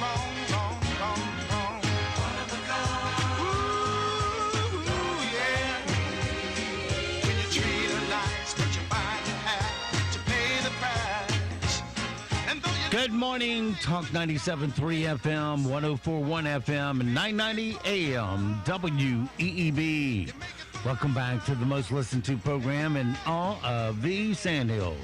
wrong, wrong, wrong, wrong. One of a kind. Ooh, yeah. When you treat her nice, but you buy your hat to pay the price. And though you Good morning, Talk 97.3 FM, 104.1 FM, and 990 AM, WEEB. Welcome back to the most listened to program in all of the Sandhills.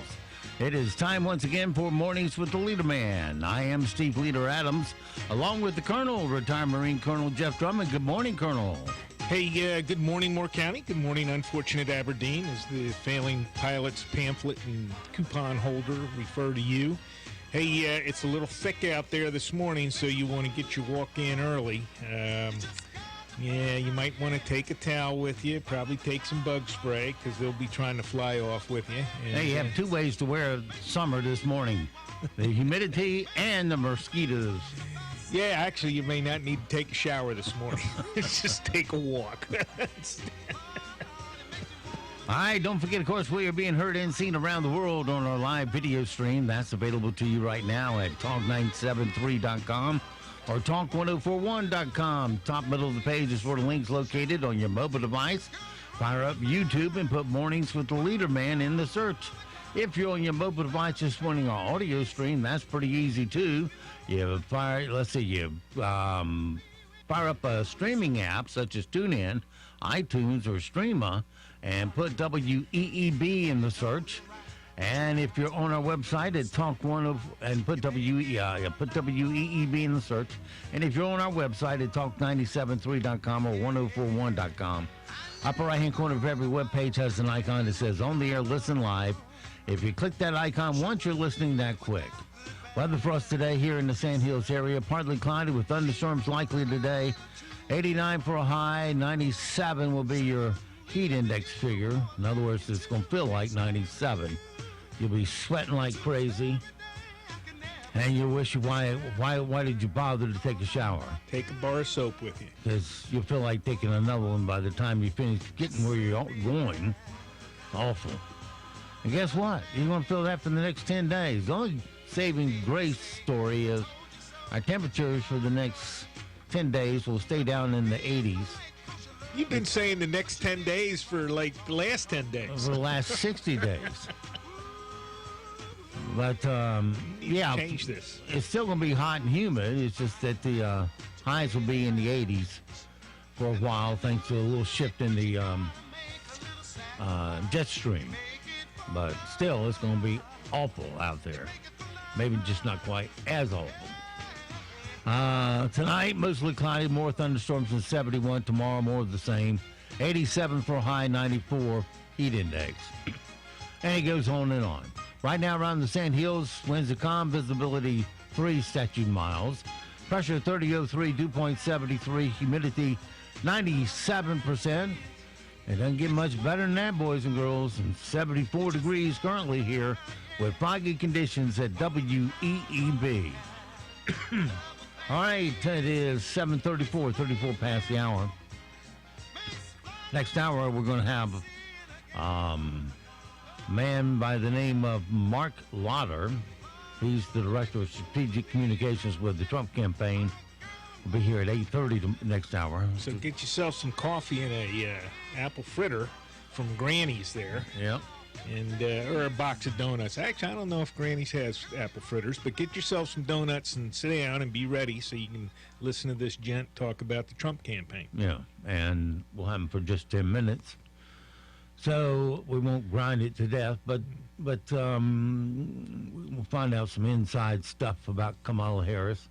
It is time once again for Mornings with the Leader Man. I am Steve Leader Adams, along with the Colonel, retired Marine Colonel Jeff Drummond. Good morning, Colonel. Hey, good morning, Moore County. Good morning, unfortunate Aberdeen, as the failing pilot's pamphlet and coupon holder refer to you. Hey, it's a little thick out there this morning, so you want to get your walk in early. Yeah, you might want to take a towel with you, probably take some bug spray, because they'll be trying to fly off with you. And, Hey, you have two ways to wear summer this morning. The humidity and the mosquitoes. Yeah, actually, you may not need to take a shower this morning. Just take a walk. All right, don't forget, of course, we are being heard and seen around the world on our live video stream. That's available to you right now at talk973.com or talk1041.com. Top middle of the page is where the link's located on your mobile device. Fire up YouTube and put Mornings with the Leader Man in the search. If you're on your mobile device just wanting our audio stream, that's pretty easy too. You fire up a streaming app such as TuneIn, iTunes, or Streama, and put WEEB in the search. And if you're on our website at and put WEEB in the search. And if you're on our website at talk973.com or 1041.com, upper right-hand corner of every web page has an icon that says "On the Air, Listen Live." If you click that icon once, you're listening that quick. Weather for us today here in the Sandhills area, partly cloudy with thunderstorms likely today. 89 for a high, 97 will be your heat index figure. In other words, it's going to feel like 97. You'll be sweating like crazy, and you'll wish why did you bother to take a shower? Take a bar of soap with you. Because you'll feel like taking another one by the time you finish getting where you're going. Awful. And guess what? You're going to feel that for the next 10 days. The only saving grace story is our temperatures for the next 10 days will stay down in the 80s. You've been saying the next 10 days for like the last 10 days. For the last 60 days. But, yeah. Change this. It's still going to be hot and humid. It's just that the highs will be in the 80s for a while, thanks to a little shift in the jet stream. But still, it's going to be awful out there. Maybe just not quite as awful. Tonight, mostly cloudy, more thunderstorms than 71. Tomorrow, more of the same. 87 for a high, 94 heat index. And it goes on and on. Right now, around the Sandhills, winds are calm, visibility 3 statute miles. Pressure 3003, dew point 73, humidity 97%. It doesn't get much better than that, boys and girls. And 74 degrees currently here with foggy conditions at WEEB. All right, it is 7:34, 34 past the hour. Next hour, we're going to have a man by the name of Mark Lauder. He's the Director of Strategic Communications with the Trump campaign. We'll be here at 8:30 next hour. So get yourself some coffee and a apple fritter from Granny's there. Yep. And or a box of donuts. Actually, I don't know if Granny's has apple fritters, but get yourself some donuts and sit down and be ready so you can listen to this gent talk about the Trump campaign. Yeah, and we'll have him for just 10 minutes. So we won't grind it to death, but we'll find out some inside stuff about Kamala Harris.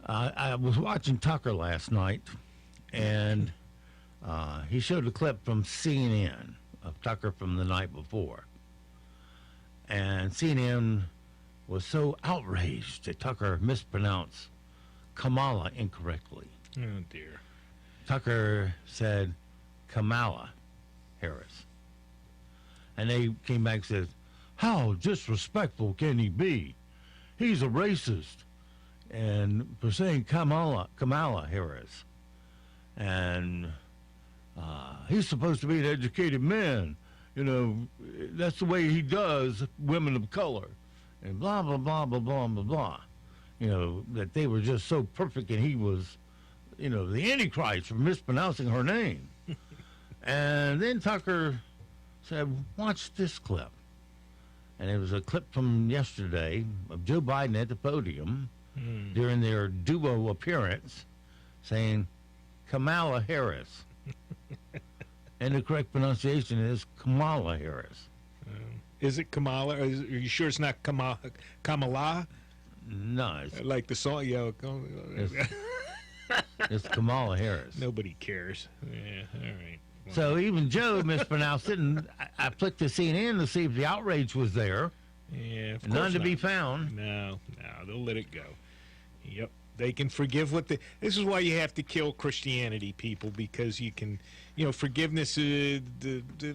I was watching Tucker last night, and he showed a clip from CNN of Tucker from the night before. And CNN was so outraged that Tucker mispronounced Kamala incorrectly. Oh, dear. Tucker said Kamala Harris. And they came back and said, how disrespectful can he be? He's a racist. And for saying Kamala Harris. And he's supposed to be an educated man. You know, that's the way he does women of color. And blah, blah, blah, blah, blah, blah, blah. that they were just so perfect and he was, the Antichrist for mispronouncing her name. And then Tucker said, watch this clip. And it was a clip from yesterday of Joe Biden at the podium during their duo appearance saying, Kamala Harris. And the correct pronunciation is Kamala Harris. Is it Kamala? Are you sure it's not Kamala? No. It's, like the song, it's Kamala Harris. Nobody cares. Yeah, all right. Well, so even Joe mispronounced it, and I flicked to CNN to see if the outrage was there. Yeah, of course None to not. be found. No, they'll let it go. Yep, they can forgive what they. This is why you have to kill Christianity, people, because you can, forgiveness. The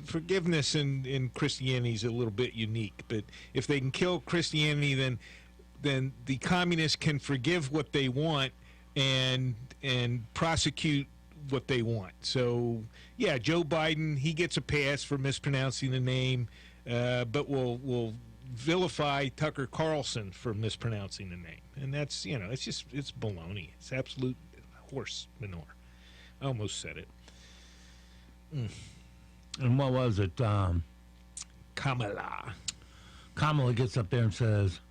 forgiveness in Christianity is a little bit unique, but if they can kill Christianity, then the communists can forgive what they want and prosecute what they want. So yeah, Joe Biden, he gets a pass for mispronouncing the name, but we'll vilify Tucker Carlson for mispronouncing the name, and that's it's baloney. It's absolute horse manure. I almost said it. And what was it? Kamala gets up there and says,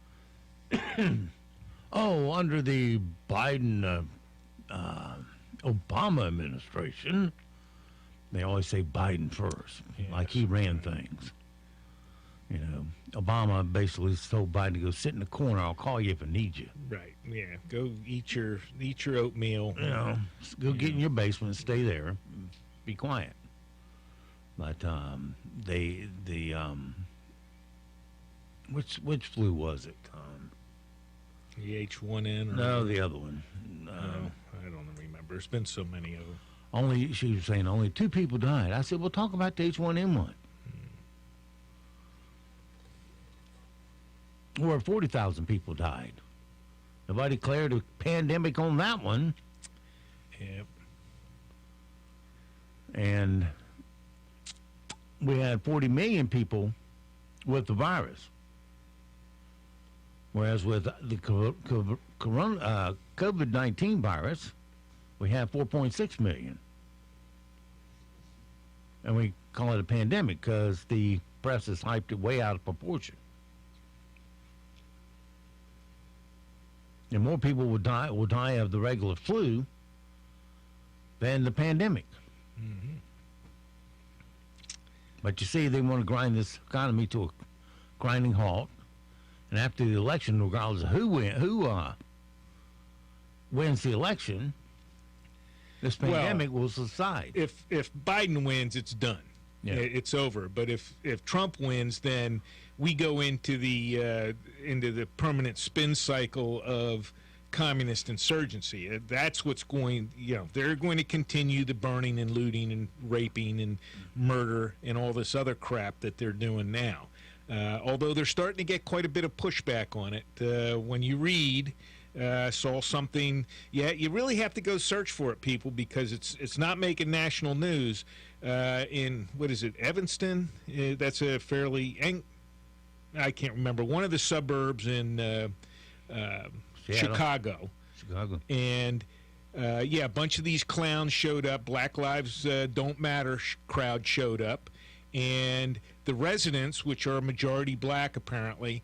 "Oh, under the Biden Obama administration, they always say Biden first, like he ran things." Obama basically told Biden to go sit in the corner. I'll call you if I need you. Right. Yeah. Go eat your oatmeal. Go get in your basement and stay there. Be quiet. But which flu was it? The H1N. No, the other one. I don't remember. There's been so many of them. She was saying only 2 people died. I said, well, talk about the H1N1. Where 40,000 people died. Nobody declared a pandemic on that one. Yep. And we had 40 million people with the virus. Whereas with the COVID-19 virus, we have 4.6 million. And we call it a pandemic because the press has hyped it way out of proportion. And more people will die of the regular flu than the pandemic. Mm-hmm. But you see, they want to grind this economy to a grinding halt. And after the election, regardless of who wins the election, this pandemic will subside. If Biden wins, it's done. Yeah. It's over. But if Trump wins, then we go into the permanent spin cycle of communist insurgency. That's what's going. They're going to continue the burning and looting and raping and murder and all this other crap that they're doing now. Although they're starting to get quite a bit of pushback on it. When you read, saw something. Yeah, you really have to go search for it, people, because it's not making national news. In what is it, Evanston? That's a fairly I can't remember, one of the suburbs in Chicago. And a bunch of these clowns showed up. Black Lives Don't Matter crowd showed up, and the residents, which are majority black apparently,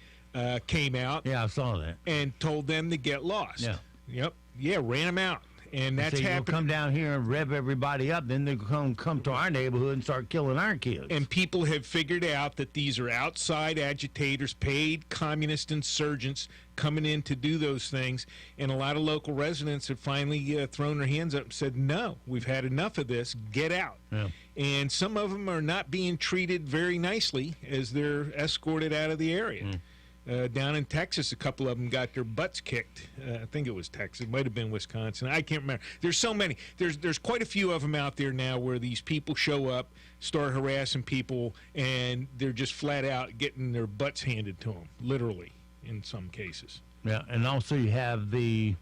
came out. Yeah, I saw that. And told them to get lost. Yeah. Yep. Yeah, ran them out. And that's happening. Come down here and rev everybody up, then they're going to come to our neighborhood and start killing our kids. And people have figured out that these are outside agitators, paid communist insurgents coming in to do those things. And a lot of local residents have finally thrown their hands up and said, no, we've had enough of this. Get out. Yeah. And some of them are not being treated very nicely as they're escorted out of the area. Down in Texas, a couple of them got their butts kicked. I think it was Texas. It might have been Wisconsin. I can't remember. There's so many. There's quite a few of them out there now where these people show up, start harassing people, and they're just flat out getting their butts handed to them, literally, in some cases. Yeah, and also you have the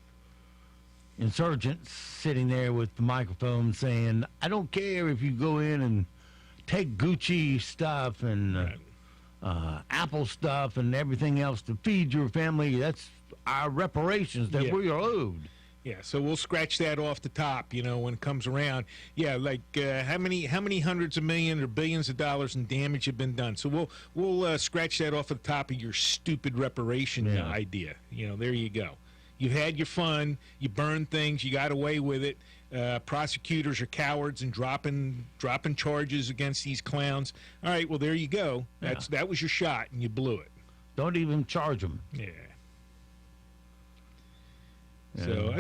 insurgents sitting there with the microphone saying, I don't care if you go in and take Gucci stuff and... Right. Apple stuff and everything else to feed your family. That's our reparations that we are owed. Yeah, so we'll scratch that off the top, when it comes around. Yeah, like how many hundreds of millions or billions of dollars in damage have been done. So we'll scratch that off the top of your stupid reparation idea. There you go. You've had your fun. You burned things. You got away with it. Prosecutors are cowards and dropping charges against these clowns. All right, well, there you go. That was your shot, and you blew it. Don't even charge them. Yeah. So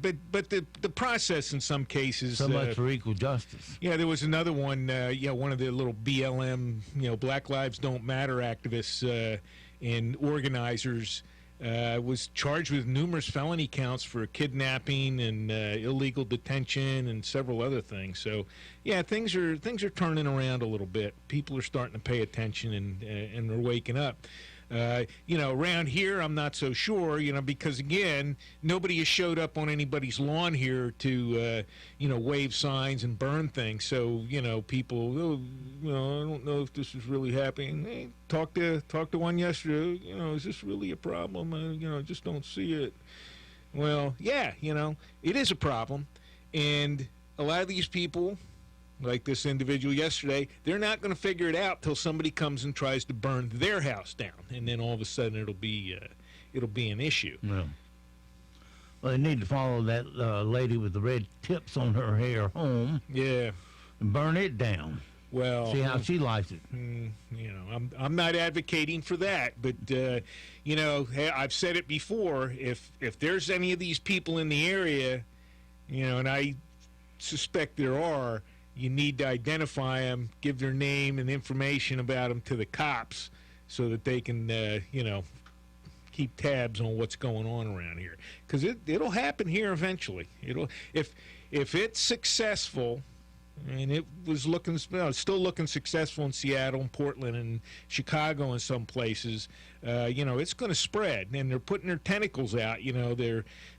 but the process in some cases. So much for equal justice. Yeah, there was another one. One of the little BLM, Black Lives Don't Matter activists and organizers was charged with numerous felony counts for kidnapping and illegal detention and several other things. So yeah, things are turning around a little bit. People are starting to pay attention and they're waking up. Around here, I'm not so sure, because, again, nobody has showed up on anybody's lawn here to, wave signs and burn things. So, people, I don't know if this is really happening. Hey, talked to one yesterday, is this really a problem? I just don't see it. Well, yeah, it is a problem. And a lot of these people, like this individual yesterday, they're not going to figure it out till somebody comes and tries to burn their house down, and then all of a sudden it'll be an issue. Yeah. Well, they need to follow that lady with the red tips on her hair home. Yeah. And burn it down. Well, see how she likes it. I'm not advocating for that, but hey, I've said it before. If there's any of these people in the area, and I suspect there are. You need to identify them, give their name and information about them to the cops so that they can, keep tabs on what's going on around here. Because it'll happen here eventually. If it's successful, and it was still looking successful in Seattle and Portland and Chicago and some places, it's going to spread. And they're putting their tentacles out.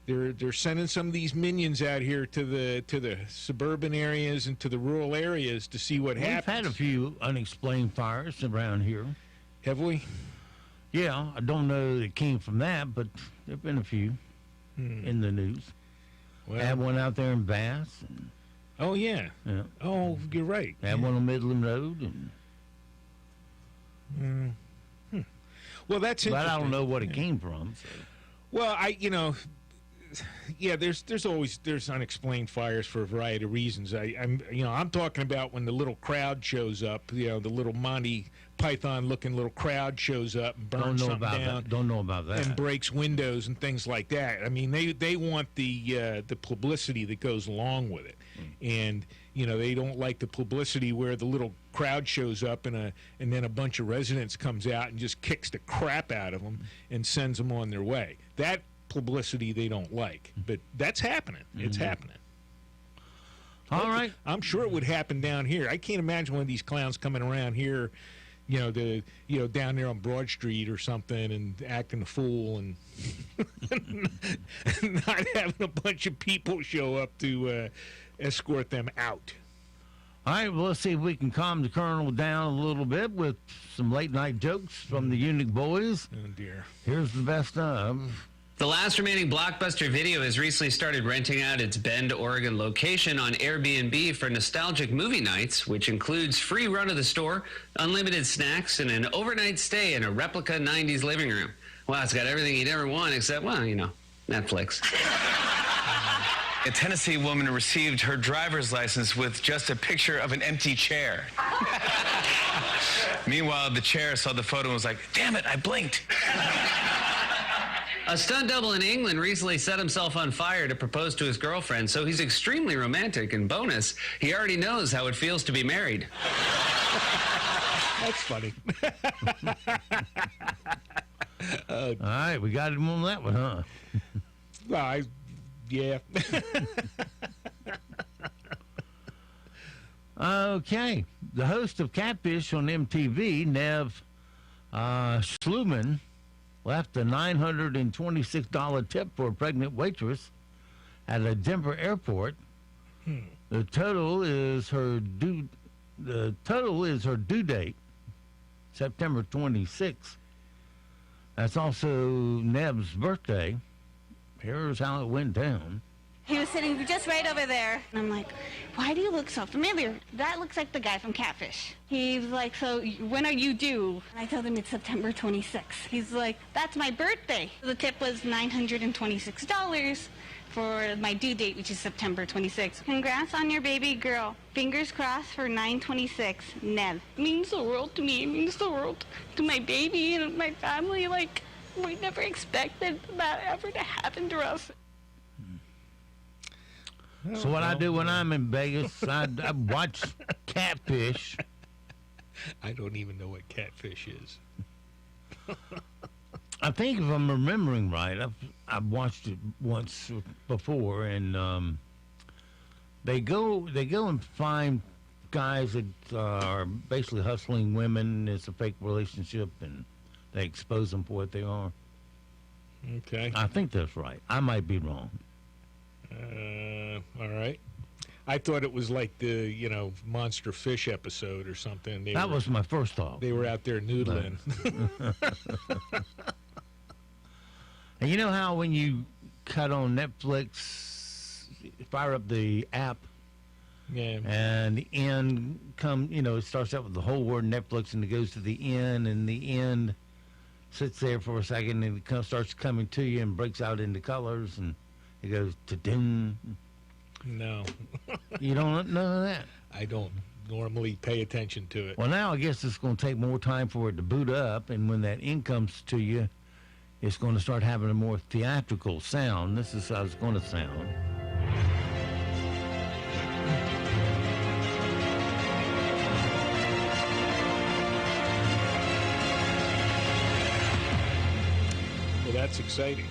They're sending some of these minions out here to the suburban areas and to the rural areas to see what happens. We've had a few unexplained fires around here. Have we? Yeah, I don't know that it came from that, but there have been a few in the news. Well, had one out there in Bass. Oh, yeah. Oh, you're right. Had one on Midland Road. Well, that's interesting. But I don't know what it came from. So. Well, there's unexplained fires for a variety of reasons. I'm talking about when the little crowd shows up, the little Monty Python looking little crowd shows up and burns something down. Don't know about that. And breaks windows and things like that. I mean, they want the publicity that goes along with it. And they don't like the publicity where the little crowd shows up and then a bunch of residents comes out and just kicks the crap out of them and sends them on their way. That publicity they don't like, but that's happening. It's happening. All right. I'm sure it would happen down here. I can't imagine one of these clowns coming around here, down there on Broad Street or something and acting a fool and not having a bunch of people show up to escort them out. All right, well, let's see if we can calm the Colonel down a little bit with some late-night jokes from the Eunuch Boys. Oh, dear. Here's the best of. The last remaining Blockbuster Video has recently started renting out its Bend, Oregon location on Airbnb for nostalgic movie nights, which includes free run of the store, unlimited snacks, and an overnight stay in a replica 90s living room. Wow, it's got everything you'd ever want except, Netflix. A Tennessee woman received her driver's license with just a picture of an empty chair. Meanwhile, the chair saw the photo and was like, damn it, I blinked. A stunt double in England recently set himself on fire to propose to his girlfriend, so he's extremely romantic, and bonus, he already knows how it feels to be married. That's funny. All right, we got him on that one, huh? Well, yeah. Okay. The host of Catfish on MTV, Nev Schluman, left a $926 tip for a pregnant waitress at a Denver airport. The total is her due date, September 26th. That's also Neb's birthday. Here's how it went down. He was sitting just right over there. And I'm like, why do you look so familiar? That looks like the guy from Catfish. He's like, so when are you due? And I told him it's September 26th. He's like, that's my birthday. The tip was $926 for my due date, which is September 26th. Congrats on your baby girl. Fingers crossed for 926, Nev. It means the world to me. It means the world to my baby and my family. Like, we never expected that ever to happen to us. So what I do when I'm in Vegas, I watch Catfish. I don't even know what Catfish is. I think if I'm remembering right, I've watched it once before, and they go and find guys that are basically hustling women. It's a fake relationship, and they expose them for what they are. Okay. I think that's right. I might be wrong. All right. I thought it was like the, monster fish episode or something. That was my first thought. They were out there noodling. And you know how when you cut on Netflix, fire up the app, Yeah. and the end it starts out with the whole word Netflix, and it goes to the end, and the end sits there for a second, and it starts coming to you and breaks out into colors, and it goes to-ding. No. You don't know that? I don't normally pay attention to it. Well, now I guess it's going to take more time for it to boot up, and when that end comes to you, it's going to start having a more theatrical sound. This is how it's going to sound. Well, that's exciting.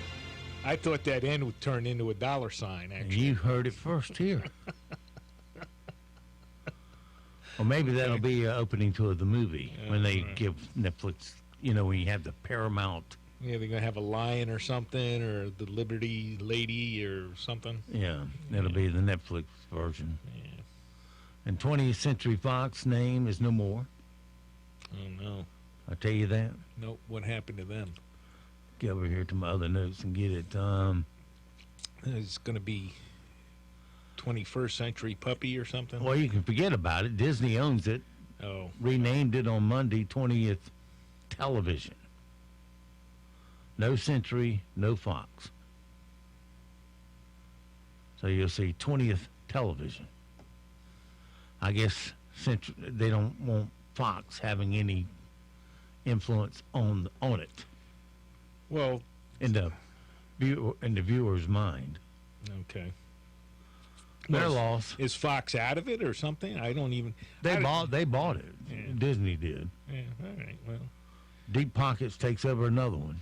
I thought that end would turn into a $sign, actually. You heard it first here. Or maybe that'll be opening to the movie when they give Netflix, when you have the Paramount. Yeah, they're going to have a lion or something, or the Liberty Lady or something. Yeah, that'll be the Netflix version. Yeah. And 20th Century Fox name is no more. Oh, no. I'll tell you that. Nope. What happened to them? Get over here to my other notes and get it. It's going to be 21st Century Puppy or something? Well, you can forget about it. Disney owns it. Oh. Renamed it on Monday, 20th Television. No Century, no Fox. So you'll see 20th Television. I guess they don't want Fox having any influence on it. Well, in the viewer's mind. Okay. Their loss. Is Fox out of it or something? I don't even. They bought it. Yeah. Disney did. Yeah. All right. Well. Deep Pockets takes over another one.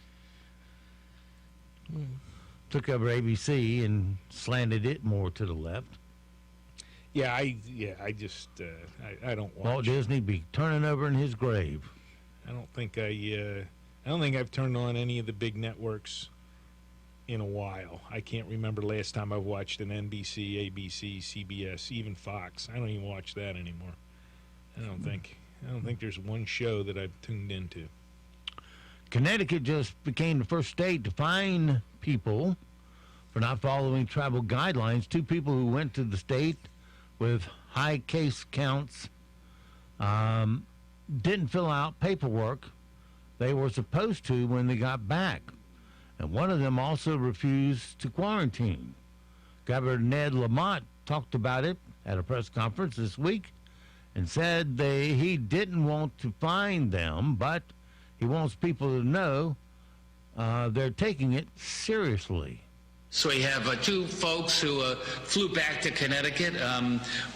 Took over ABC and slanted it more to the left. Yeah. I just. I don't watch. Walt Disney be turning over in his grave. I don't think I've turned on any of the big networks in a while. I can't remember last time I've watched an NBC, ABC, CBS, even Fox. I don't even watch that anymore. I don't think there's one show that I've tuned into. Connecticut just became the first state to fine people for not following travel guidelines. 2 people who went to the state with high case counts didn't fill out paperwork they were supposed to when they got back. And one of them also refused to quarantine. Governor Ned Lamont talked about it at a press conference this week and said he didn't want to fine them, but he wants people to know they're taking it seriously. So we have 2 folks who flew back to Connecticut,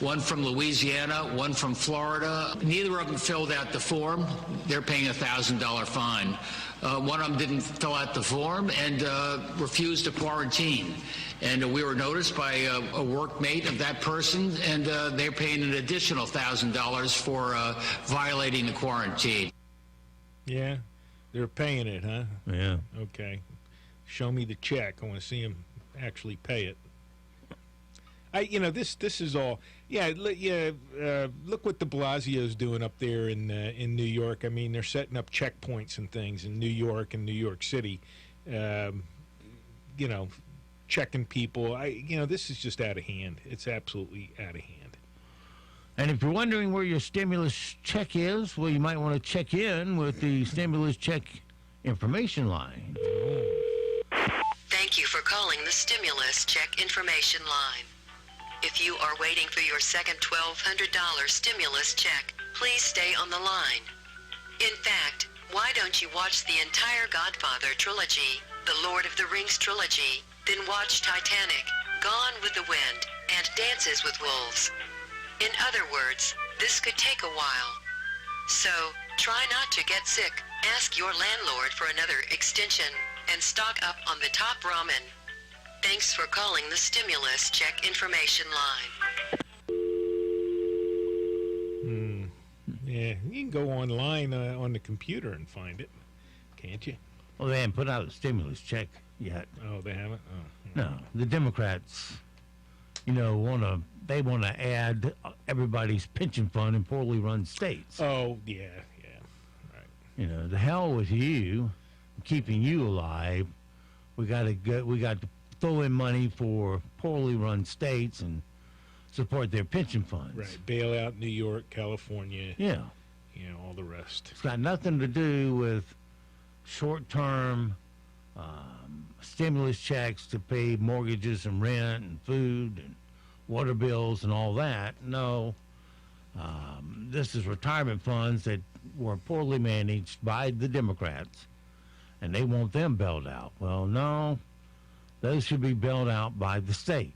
one from Louisiana, one from Florida. Neither of them filled out the form. They're paying a $1,000 fine. One of them didn't fill out the form and refused to quarantine. And we were noticed by a workmate of that person, and they're paying an additional $1,000 for violating the quarantine. Yeah, they're paying it, huh? Yeah. Okay. Show me the check. I want to see him actually pay it. This is all. Look what de Blasio's doing up there in New York. I mean, they're setting up checkpoints and things in New York and New York City. Checking people. This is just out of hand. It's absolutely out of hand. And if you're wondering where your stimulus check is, well, you might want to check in with the stimulus check information line. Thank you for calling the Stimulus Check Information Line. If you are waiting for your second $1,200 stimulus check, please stay on the line. In fact, why don't you watch the entire Godfather trilogy, the Lord of the Rings trilogy, then watch Titanic, Gone with the Wind, and Dances with Wolves? In other words, this could take a while. So, try not to get sick, ask your landlord for another extension, and stock up on the top ramen. Thanks for calling the Stimulus Check Information Line. Yeah, you can go online on the computer and find it, can't you? Well, they haven't put out a stimulus check yet. Oh, they haven't? Oh. No, the Democrats, want to add everybody's pension fund in poorly run states. Oh, yeah, right. The hell with you, keeping you alive. We got to throw in money for poorly run states and support their pension funds. Right, bail out New York, California. Yeah. All the rest. It's got nothing to do with short-term stimulus checks to pay mortgages and rent and food and water bills and all that. No, this is retirement funds that were poorly managed by the Democrats, and they want them bailed out. Well, no, those should be bailed out by the state,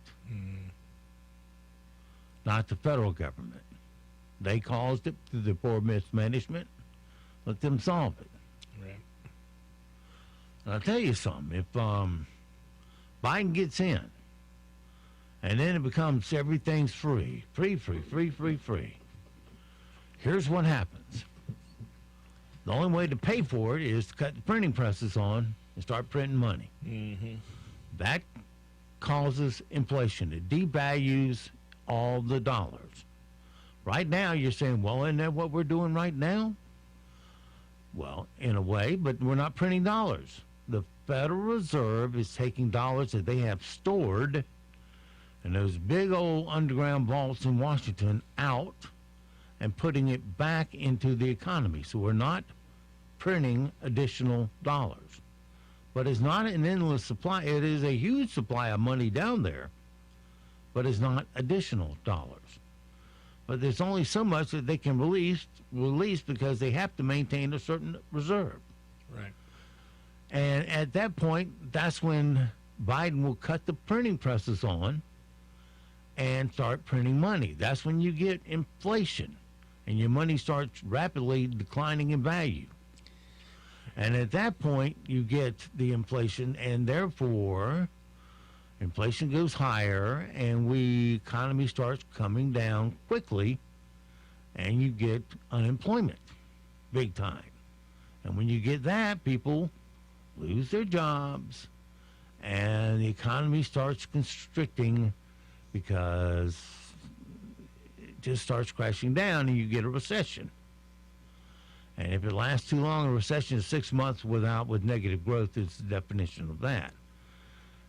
not the federal government. They caused it through the poor mismanagement. Let them solve it. Right. And I'll tell you something. If Biden gets in, and then it becomes everything's free. Here's what happens. The only way to pay for it is to cut the printing presses on and start printing money. Mm-hmm. That causes inflation. It devalues all the dollars. Right now, you're saying, well, isn't that what we're doing right now? Well, in a way, but we're not printing dollars. The Federal Reserve is taking dollars that they have stored in those big old underground vaults in Washington out and putting it back into the economy. So we're not printing additional dollars. But it's not an endless supply. It is a huge supply of money down there, but it's not additional dollars. But there's only so much that they can release because they have to maintain a certain reserve. Right. And at that point, that's when Biden will cut the printing presses on and start printing money. That's when you get inflation and your money starts rapidly declining in value. And at that point, you get the inflation, and therefore inflation goes higher, and the economy starts coming down quickly, and you get unemployment big time. And when you get that, people lose their jobs, and the economy starts constricting because it just starts crashing down, and you get a recession. And if it lasts too long, a recession is 6 months with negative growth is the definition of that.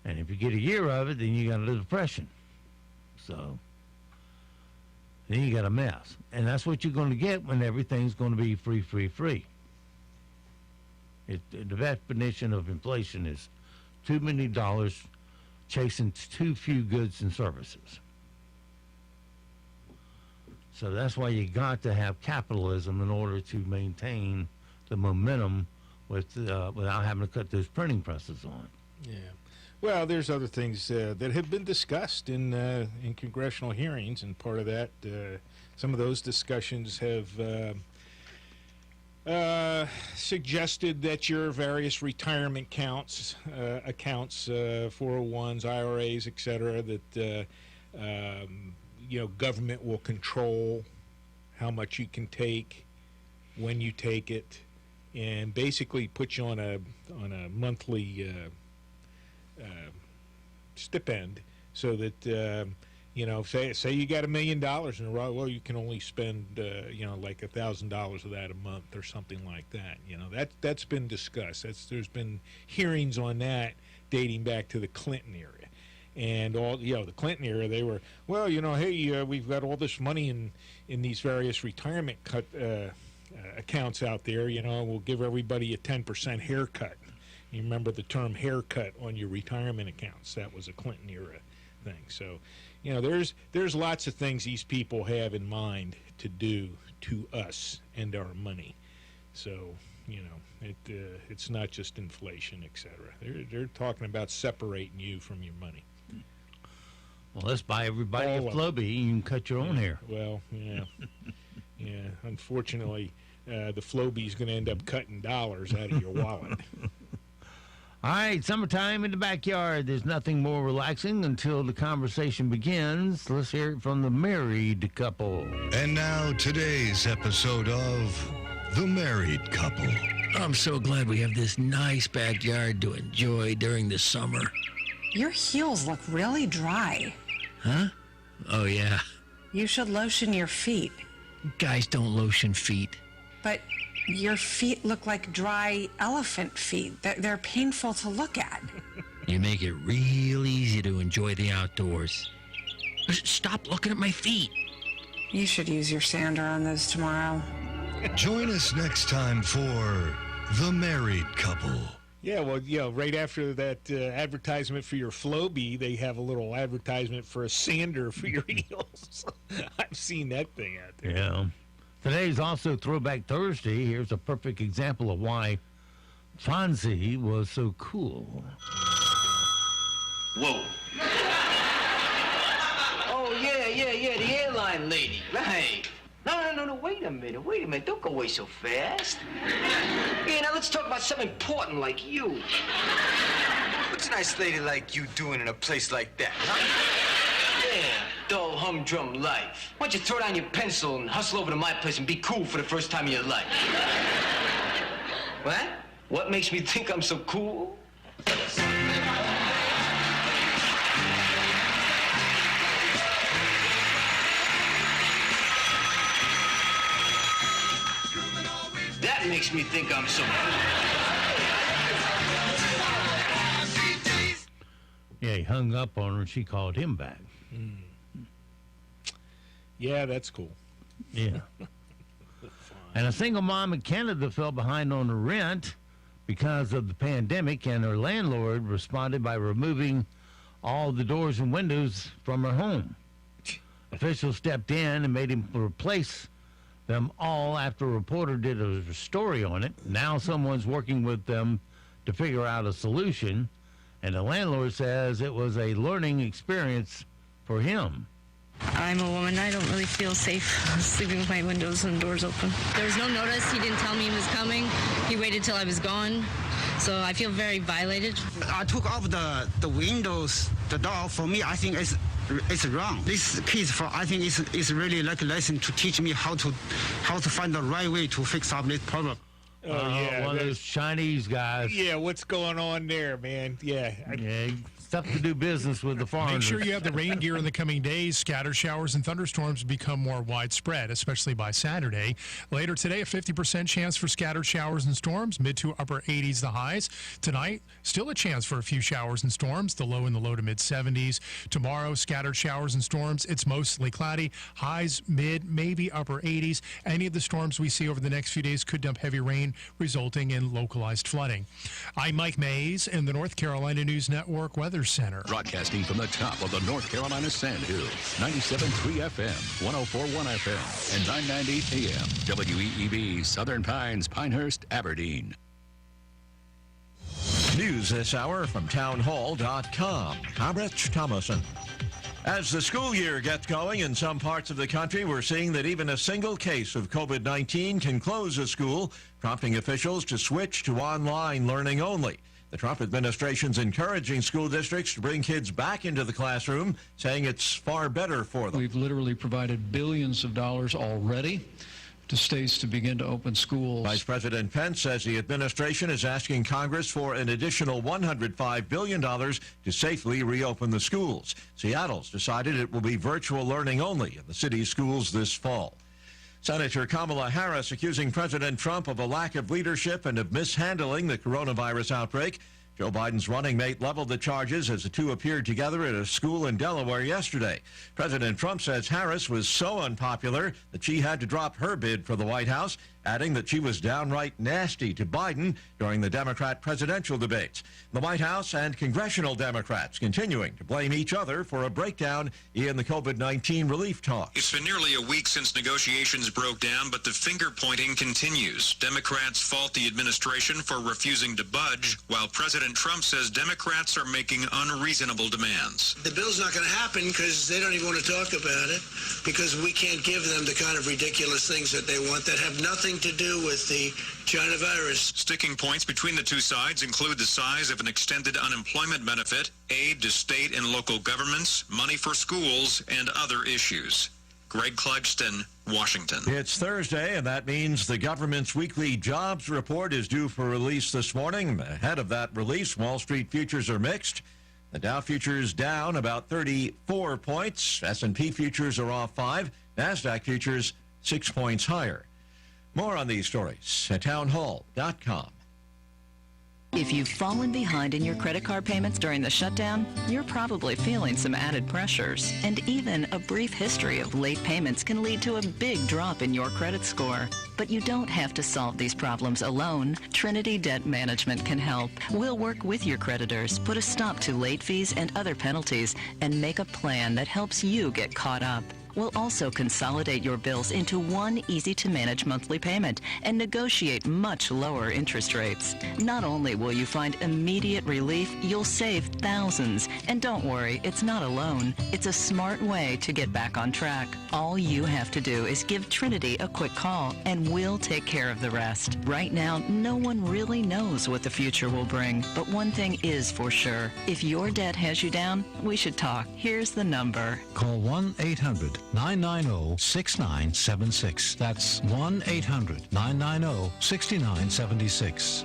And if you get a year of it, then you got a depression. So then you got a mess. And that's what you're going to get when everything's going to be free. The definition of inflation is too many dollars chasing too few goods and services. So that's why you got to have capitalism in order to maintain the momentum without having to cut those printing presses on. Yeah. Well, there's other things that have been discussed in congressional hearings, and part of that, some of those discussions have suggested that your various retirement accounts, 401s, IRAs, etc., that government will control how much you can take, when you take it, and basically put you on a monthly stipend, so that You know, say you got $1 million in a row, well, you can only spend, like $1,000 of that a month or something like that. You know, that's been discussed. There's been hearings on that dating back to the Clinton era. And the Clinton era, they were, well, hey, we've got all this money in these various retirement accounts out there. We'll give everybody a 10% haircut. You remember the term haircut on your retirement accounts? That was a Clinton era thing. So, there's lots of things these people have in mind to do to us and our money. So, it's not just inflation, etc. They're talking about separating you from your money. Well, let's buy everybody a Flowbee. You can cut your own hair. Well, yeah. Yeah. Unfortunately, the Flowbee's going to end up cutting dollars out of your wallet. All right, summertime in the backyard. There's nothing more relaxing until the conversation begins. Let's hear it from the married couple. And now today's episode of The Married Couple. I'm so glad we have this nice backyard to enjoy during the summer. Your heels look really dry. Huh? Oh, yeah. You should lotion your feet. Guys don't lotion feet. But your feet look like dry elephant feet. They're painful to look at. You make it real easy to enjoy the outdoors. Stop looking at my feet. You should use your sander on those tomorrow. Join us next time for The Married Couple. Yeah, well, right after that advertisement for your Flowbee, they have a little advertisement for a sander for your heels. I've seen that thing out there. Yeah. Today's also Throwback Thursday. Here's a perfect example of why Fonzie was so cool. Whoa. Oh, yeah, the airline lady. Right. No, wait a minute. Don't go away so fast. Yeah, now let's talk about something important like you. What's a nice lady like you doing in a place like that, huh? Yeah, dull, humdrum life. Why don't you throw down your pencil and hustle over to my place and be cool for the first time in your life? What? What makes me think I'm so cool? That makes me think I'm so Yeah, he hung up on her and she called him back. Yeah, that's cool. Yeah. And a single mom in Canada fell behind on her rent because of the pandemic, and her landlord responded by removing all the doors and windows from her home. Officials stepped in and made him replace them all after a reporter did a story on it. Now someone's working with them to figure out a solution, and the landlord says it was a learning experience for him. I'm a woman. I don't really feel safe sleeping with my windows and doors open. There was no notice. He didn't tell me he was coming. He waited till I was gone. So I feel very violated. I took off the windows, the door. For me, I think it's wrong. This case, I think it's really like a lesson to teach me how to find the right way to fix up this problem. Oh, yeah. One of those Chinese guys. Yeah, what's going on there, man? Yeah. Yeah, stuff to do business with the foreigners. Make sure you have the rain gear in the coming days. Scattered showers and thunderstorms become more widespread, especially by Saturday. Later today, a 50% chance for scattered showers and storms, mid to upper 80s the highs. Tonight, still a chance for a few showers and storms, the low in the low to mid 70s. Tomorrow, scattered showers and storms. It's mostly cloudy, highs mid, maybe upper 80s. Any of the storms we see over the next few days could dump heavy rain, resulting in localized flooding. I'm Mike Mays in the North Carolina News Network Weather Center. Broadcasting from the top of the North Carolina Sandhills, 97.3 FM, 104.1FM, and 990 AM, WEEB, Southern Pines, Pinehurst, Aberdeen. News this hour from townhall.com. I'm Rich Thomason. As the school year gets going in some parts of the country, we're seeing that even a single case of COVID-19 can close a school, prompting officials to switch to online learning only. The Trump administration's encouraging school districts to bring kids back into the classroom, saying it's far better for them. We've literally provided billions of dollars already to states to begin to open schools. Vice President Pence says the administration is asking Congress for an additional $105 billion to safely reopen the schools. Seattle's decided it will be virtual learning only in the city's schools this fall. Senator Kamala Harris accusing President Trump of a lack of leadership and of mishandling the coronavirus outbreak. Joe Biden's running mate leveled the charges as the two appeared together at a school in Delaware yesterday. President Trump says Harris was so unpopular that she had to drop her bid for the White House, adding that she was downright nasty to Biden during the Democrat presidential debates. The White House and congressional Democrats continuing to blame each other for a breakdown in the COVID-19 relief talks. It's been nearly a week since negotiations broke down, but the finger-pointing continues. Democrats fault the administration for refusing to budge, while President Trump says Democrats are making unreasonable demands. The bill's not going to happen because they don't even want to talk about it, because we can't give them the kind of ridiculous things that they want that have nothing to do with the China virus. Sticking points between the two sides include the size of an extended unemployment benefit, aid to state and local governments, money for schools, and other issues. Greg Clugston, Washington. It's Thursday, and that means the government's weekly jobs report is due for release this morning. Ahead of that release, Wall Street futures are mixed. The Dow futures down about 34 points. S&P futures are off 5. NASDAQ futures 6 points higher. More on these stories at townhall.com. If you've fallen behind in your credit card payments during the shutdown, you're probably feeling some added pressures. And even a brief history of late payments can lead to a big drop in your credit score. But you don't have to solve these problems alone. Trinity Debt Management can help. We'll work with your creditors, put a stop to late fees and other penalties, and make a plan that helps you get caught up. We'll also consolidate your bills into one easy-to-manage monthly payment and negotiate much lower interest rates. Not only will you find immediate relief, you'll save thousands. And don't worry, it's not alone. It's a smart way to get back on track. All you have to do is give Trinity a quick call, and we'll take care of the rest. Right now, no one really knows what the future will bring, but one thing is for sure. If your debt has you down, we should talk. Here's the number. Call 1-800-990-6976. That's 1-800-990-6976.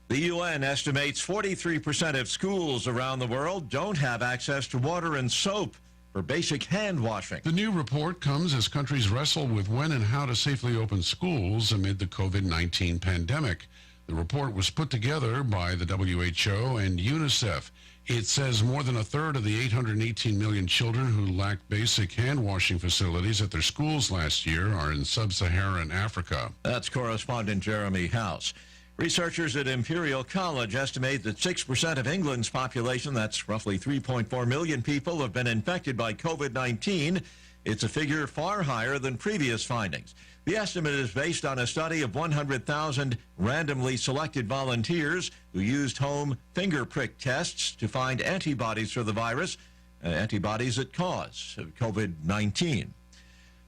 The UN estimates 43% of schools around the world don't have access to water and soap for basic hand washing. The new report comes as countries wrestle with when and how to safely open schools amid the COVID-19 pandemic. The report was put together by the WHO and UNICEF. It says more than a third of the 818 million children who lacked basic hand-washing facilities at their schools last year are in sub-Saharan Africa. That's correspondent Jeremy House. Researchers at Imperial College estimate that 6% of England's population, that's roughly 3.4 million people, have been infected by COVID-19. It's a figure far higher than previous findings. The estimate is based on a study of 100,000 randomly selected volunteers who used home finger prick tests to find antibodies for the virus, antibodies that cause COVID-19.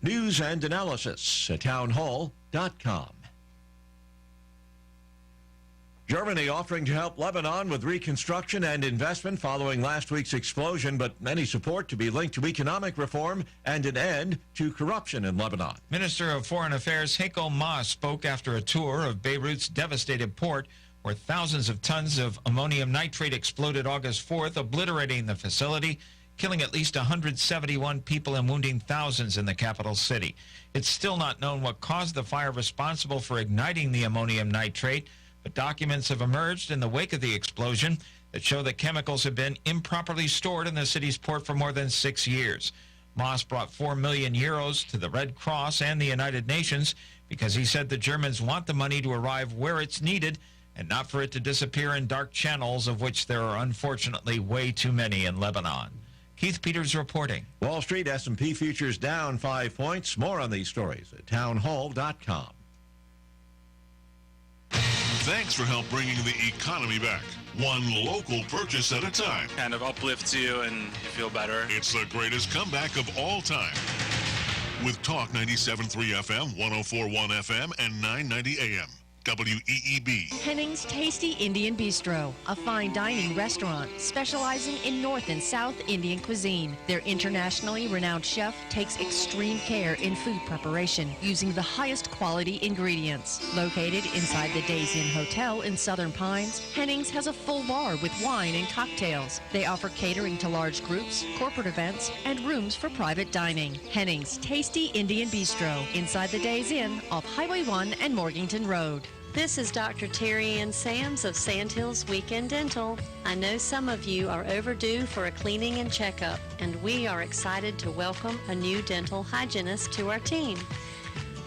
News and analysis at townhall.com. Germany offering to help Lebanon with reconstruction and investment following last week's explosion, but many support to be linked to economic reform and an end to corruption in Lebanon. Minister of Foreign Affairs Heiko Maas spoke after a tour of Beirut's devastated port, where thousands of tons of ammonium nitrate exploded August 4th, obliterating the facility, killing at least 171 people and wounding thousands in the capital city. It's still not known what caused the fire responsible for igniting the ammonium nitrate, but documents have emerged in the wake of the explosion that show that chemicals have been improperly stored in the city's port for more than 6 years. Maas brought 4 million euros to the Red Cross and the United Nations because he said the Germans want the money to arrive where it's needed and not for it to disappear in dark channels, of which there are unfortunately way too many in Lebanon. Keith Peters reporting. Wall Street S&P futures down 5 points. More on these stories at townhall.com. Thanks for help bringing the economy back. One local purchase at a time. Kind of uplifts you and you feel better. It's the greatest comeback of all time. With Talk 97.3 FM, 104.1 FM, and 990 AM. WEEB. Henning's Tasty Indian Bistro, a fine dining restaurant specializing in North and South Indian cuisine. Their internationally renowned chef takes extreme care in food preparation using the highest quality ingredients. Located inside the Days Inn Hotel in Southern Pines, Henning's has a full bar with wine and cocktails. They offer catering to large groups, corporate events, and rooms for private dining. Henning's Tasty Indian Bistro, inside the Days Inn off Highway 1 and Morganton Road. This is Dr. Terry Ann Sams of Sandhills Weekend Dental. I know some of you are overdue for a cleaning and checkup, and we are excited to welcome a new dental hygienist to our team.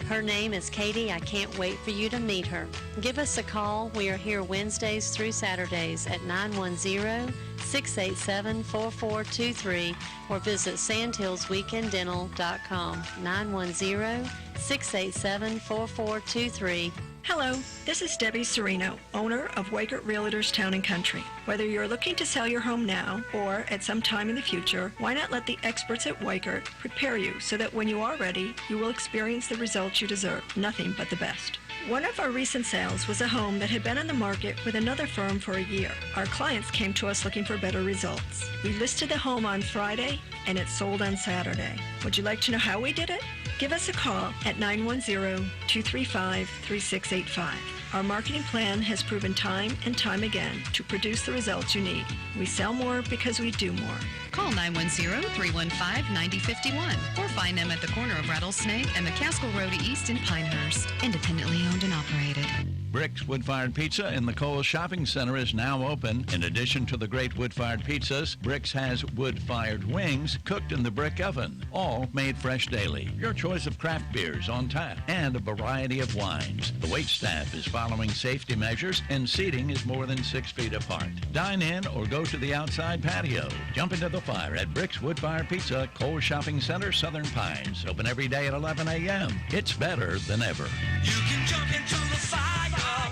Her name is Katie. I can't wait for you to meet her. Give us a call. We are here Wednesdays through Saturdays at 910-687-4423 or visit sandhillsweekenddental.com. 910-687-4423. Hello, this is Debbie Serino, owner of Wakert Realtors Town & Country. Whether you're looking to sell your home now or at some time in the future, why not let the experts at Wakert prepare you so that when you are ready, you will experience the results you deserve, nothing but the best. One of our recent sales was a home that had been on the market with another firm for a year. Our clients came to us looking for better results. We listed the home on Friday and it sold on Saturday. Would you like to know how we did it? Give us a call at 910-235-3685. Our marketing plan has proven time and time again to produce the results you need. We sell more because we do more. Call 910-315-9051 or find them at the corner of Rattlesnake and McCaskill Road East in Pinehurst. Independently owned and operated. Brick's Wood-Fired Pizza in the Kohl's Shopping Center is now open. In addition to the great wood-fired pizzas, Brick's has wood-fired wings cooked in the brick oven, all made fresh daily. Your choice of craft beers on tap and a variety of wines. The wait staff is following safety measures and seating is more than 6 feet apart. Dine in or go to the outside patio. Jump into the fire at Brick's Wood-Fired Pizza, Kohl's Shopping Center, Southern Pines. Open every day at 11 a.m. It's better than ever. You can jump into the fire.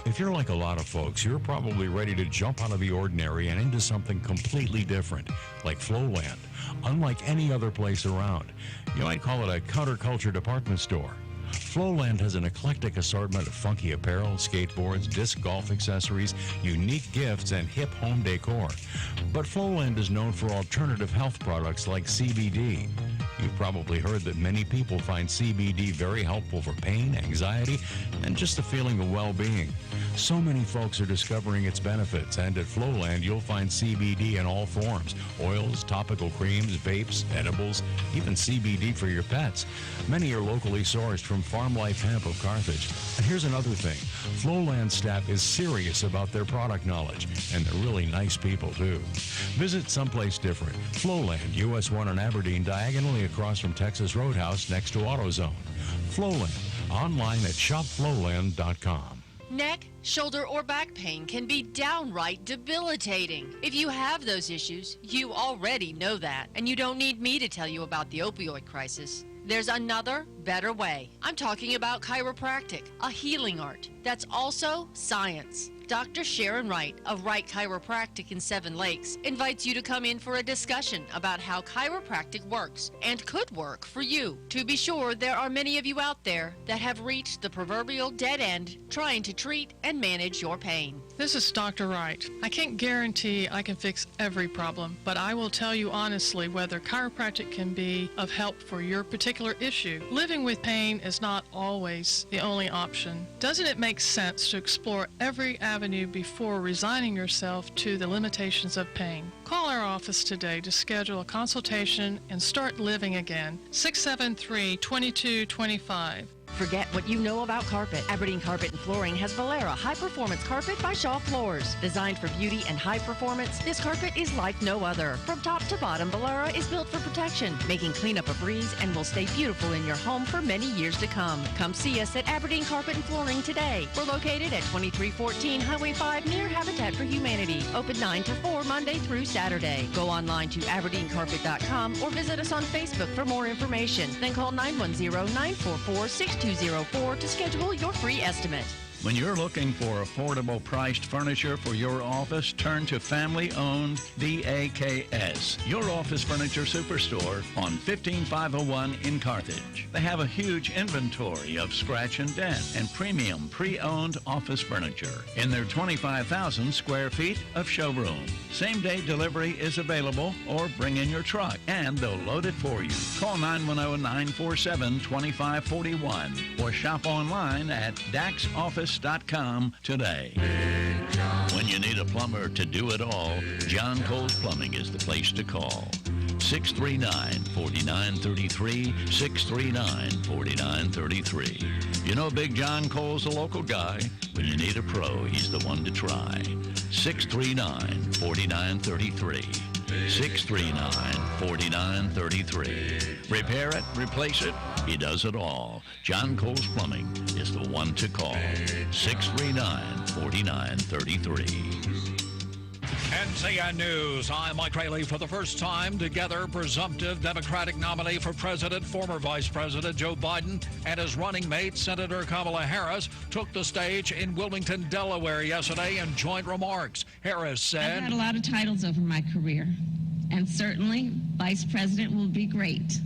If you're like a lot of folks, you're probably ready to jump out of the ordinary and into something completely different, like Flowland. Unlike any other place around, you might call it a counterculture department store. Flowland has an eclectic assortment of funky apparel, skateboards, disc golf accessories, unique gifts, and hip home decor. But Flowland is known for alternative health products like CBD. You've probably heard that many people find CBD very helpful for pain, anxiety, and just a feeling of well-being. So many folks are discovering its benefits, and at Flowland you'll find CBD in all forms: oils, topical creams, vapes, edibles, even CBD for your pets. Many are locally sourced from Farm Life Hemp of Carthage. And here's another thing. Flowland staff is serious about their product knowledge, and they're really nice people too. Visit someplace different. Flowland, US 1 in Aberdeen, diagonally across from Texas Roadhouse next to AutoZone. Flowland, online at shopflowland.com. Neck, shoulder, or back pain can be downright debilitating. If you have those issues, you already know that, and you don't need me to tell you about the opioid crisis. There's another, better way. I'm talking about chiropractic, a healing art that's also science. Dr. Sharon Wright of Wright Chiropractic in Seven Lakes invites you to come in for a discussion about how chiropractic works and could work for you. To be sure, there are many of you out there that have reached the proverbial dead end trying to treat and manage your pain. This is Dr. Wright. I can't guarantee I can fix every problem, but I will tell you honestly whether chiropractic can be of help for your particular issue. Living with pain is not always the only option. Doesn't it make sense to explore every avenue before resigning yourself to the limitations of pain? Call our office today to schedule a consultation and start living again. 673-2225. Forget what you know about carpet. Aberdeen Carpet and Flooring has Valera High Performance Carpet by Shaw Floors. Designed for beauty and high performance, this carpet is like no other. From top to bottom, Valera is built for protection, making cleanup a breeze, and will stay beautiful in your home for many years to come. Come see us at Aberdeen Carpet and Flooring today. We're located at 2314 Highway 5 near Habitat for Humanity. Open 9 to 4 Monday through Saturday. Go online to aberdeencarpet.com or visit us on Facebook for more information. Then call 910-944-6204 to schedule your free estimate. When you're looking for affordable priced furniture for your office, turn to family-owned VAKS, your office furniture superstore on 15501 in Carthage. They have a huge inventory of scratch and dent and premium pre-owned office furniture in their 25,000 square feet of showroom. Same-day delivery is available, or bring in your truck and they'll load it for you. Call 910-947-2541 or shop online at daxoffice.com today. When you need a plumber to do it all, John Cole's Plumbing is the place to call. 639-4933, 639-4933. You know Big John Cole's a local guy. When you need a pro, he's the one to try. 639-4933. 639-4933. Repair it, replace it, he does it all. John Cole's Plumbing is the one to call. 639-4933. NCN News. I'm Mike Rayleigh. For the first time together, presumptive Democratic nominee for president, former Vice President Joe Biden, and his running mate, Senator Kamala Harris, took the stage in Wilmington, Delaware yesterday in joint remarks. Harris said, I've had a lot of titles over my career, and certainly Vice President will be great.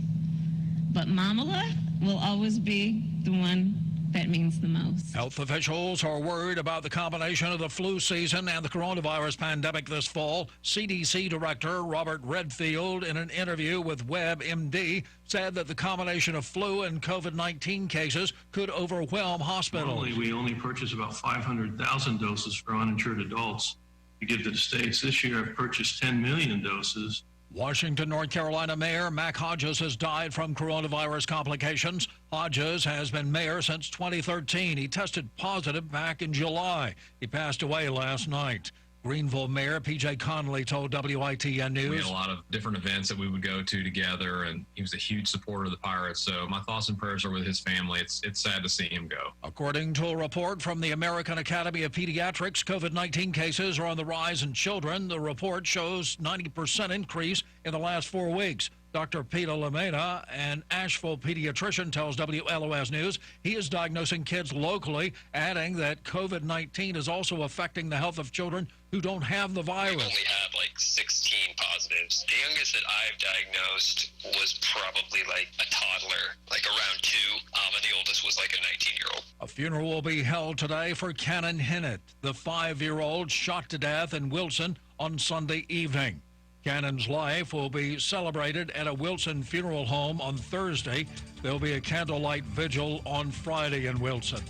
But Kamala will always be the one that means the most. Health officials are worried about the combination of the flu season and the coronavirus pandemic this fall. CDC Director Robert Redfield, in an interview with WEEB, said that the combination of flu and COVID-19 cases could overwhelm hospitals. Normally, we only purchase about 500,000 doses for uninsured adults to give to the states. This year, I've purchased 10 million doses. Washington, North Carolina Mayor Mac Hodges has died from coronavirus complications. Hodges has been mayor since 2013. He tested positive back in July. He passed away last night. Greenville Mayor P.J. Connolly told WITN News. We had a lot of different events that we would go to together, and he was a huge supporter of the Pirates, so my thoughts and prayers are with his family. It's sad to see him go. According to a report from the American Academy of Pediatrics, COVID-19 cases are on the rise in children. The report shows 90% increase in the last 4 weeks. Dr. Peter Lameda, an Asheville pediatrician, tells WLOS News he is diagnosing kids locally, adding that COVID-19 is also affecting the health of children who don't have the virus. We only have like 16 positives. The youngest that I've diagnosed was probably like a toddler, like around 2, and the oldest was like a 19-year-old. A funeral will be held today for Cannon Hinnett, the 5-year-old shot to death in Wilson on Sunday evening. Cannon's life will be celebrated at a Wilson funeral home on Thursday. There'll be a candlelight vigil on Friday in Wilson.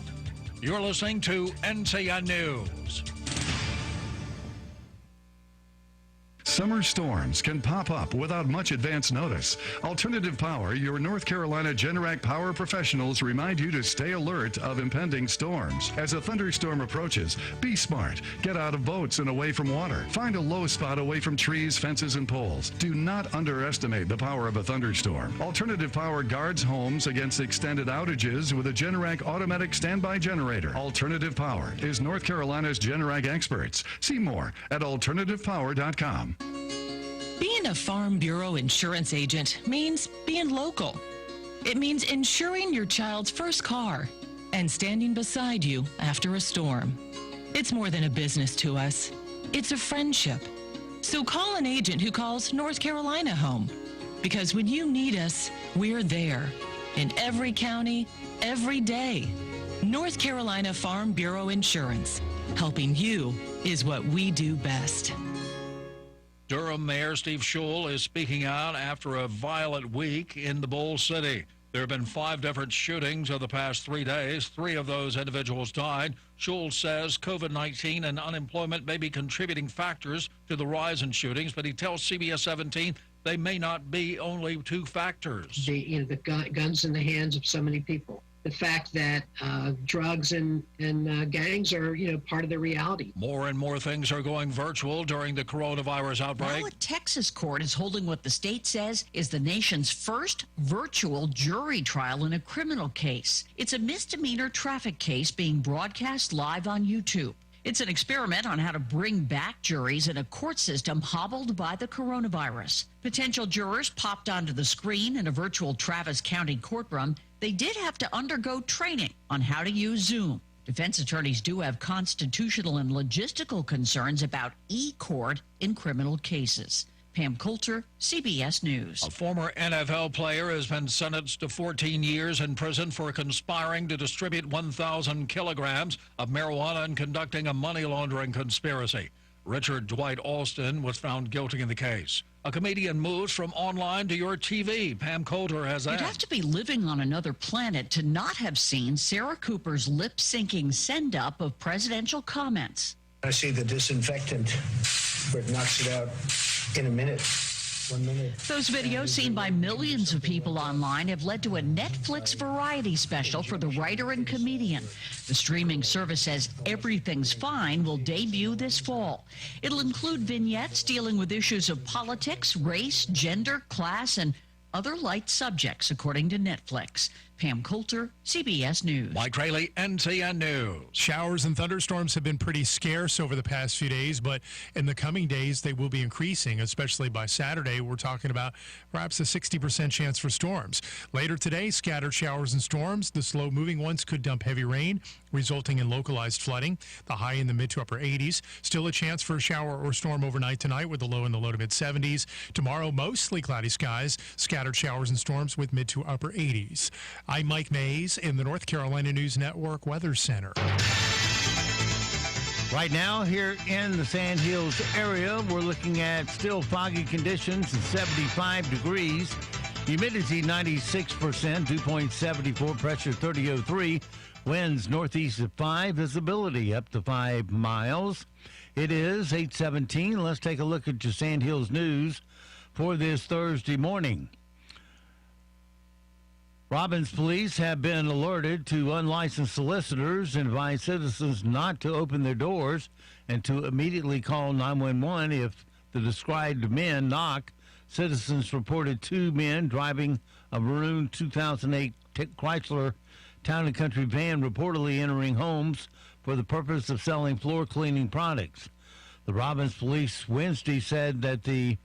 You're listening to NCN News. Summer storms can pop up without much advance notice. Alternative Power, your North Carolina Generac power professionals remind you to stay alert of impending storms. As a thunderstorm approaches, be smart. Get out of boats and away from water. Find a low spot away from trees, fences, and poles. Do not underestimate the power of a thunderstorm. Alternative Power guards homes against extended outages with a Generac automatic standby generator. Alternative Power is North Carolina's Generac experts. See more at alternativepower.com. Being a Farm Bureau insurance agent means being local. It means insuring your child's first car and standing beside you after a storm. It's more than a business to us. It's a friendship. So call an agent who calls North Carolina home. Because when you need us, we're there. In every county, every day. North Carolina Farm Bureau Insurance. Helping you is what we do best. Durham Mayor Steve Schewel is speaking out after a violent week in the Bull City. There have been 5 different shootings over the past 3 days. 3 of those individuals died. Schewel says COVID-19 and unemployment may be contributing factors to the rise in shootings, but he tells CBS 17 they may not be only 2 factors. The guns in the hands of so many people. The fact that drugs and gangs are, part of the reality. More and more things are going virtual during the coronavirus outbreak. Now a Texas court is holding what the state says is the nation's first virtual jury trial in a criminal case. It's a misdemeanor traffic case being broadcast live on YouTube. It's an experiment on how to bring back juries in a court system hobbled by the coronavirus. Potential jurors popped onto the screen in a virtual Travis County courtroom. They did have to undergo training on how to use Zoom. Defense attorneys do have constitutional and logistical concerns about e-court in criminal cases. Pam Coulter, CBS News. A former NFL player has been sentenced to 14 years in prison for conspiring to distribute 1,000 kilograms of marijuana and conducting a money laundering conspiracy. Richard Dwight Alston was found guilty in the case. A comedian moves from online to your TV. Pam Coulter has that. You'd have to be living on another planet to not have seen Sarah Cooper's lip-syncing send-up of presidential comments. I see the disinfectant where it knocks it out in a minute. 1 minute. Those videos seen by millions of people online have led to a Netflix variety special for the writer and comedian. The streaming service says Everything's Fine will debut this fall. It'll include vignettes dealing with issues of politics, race, gender, class, and other light subjects, according to Netflix. Pam Coulter, CBS News. Mike Rayleigh, NTN News. Showers and thunderstorms have been pretty scarce over the past few days, but in the coming days, they will be increasing, especially by Saturday. We're talking about perhaps a 60% chance for storms. Later today, scattered showers and storms. The slow-moving ones could dump heavy rain, resulting in localized flooding. The high in the mid to upper 80s. Still a chance for a shower or storm overnight tonight with the low in the low to mid 70s. Tomorrow, mostly cloudy skies, scattered showers and storms with mid to upper 80s. I'm Mike Mays in the North Carolina News Network Weather Center. Right now, here in the Sand Hills area, we're looking at still foggy conditions and 75 degrees. Humidity 96%, dew point 74, pressure 3003. Winds northeast of 5, visibility up to 5 miles. It is 8:17. Let's take a look at your Sand Hills news for this Thursday morning. Robbins police have been alerted to unlicensed solicitors and advise citizens not to open their doors and to immediately call 911 if the described men knock. Citizens reported 2 men driving a maroon 2008 Chrysler Town and Country van reportedly entering homes for the purpose of selling floor cleaning products. The Robbins police Wednesday said that the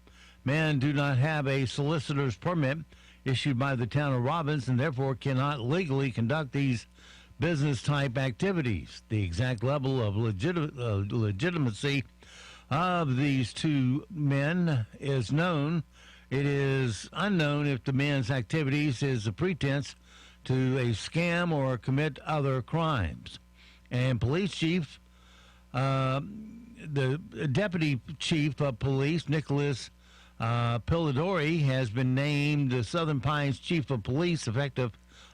men do not have a solicitor's permit issued by the town of Robbins and therefore cannot legally conduct these business-type activities. The exact level of legitimacy of these 2 men is known. It is unknown if the men's activities is a pretense to a scam or commit other crimes. And police chief, the deputy chief of police, Nicholas Pilidori, has been named the Southern Pines chief of police effective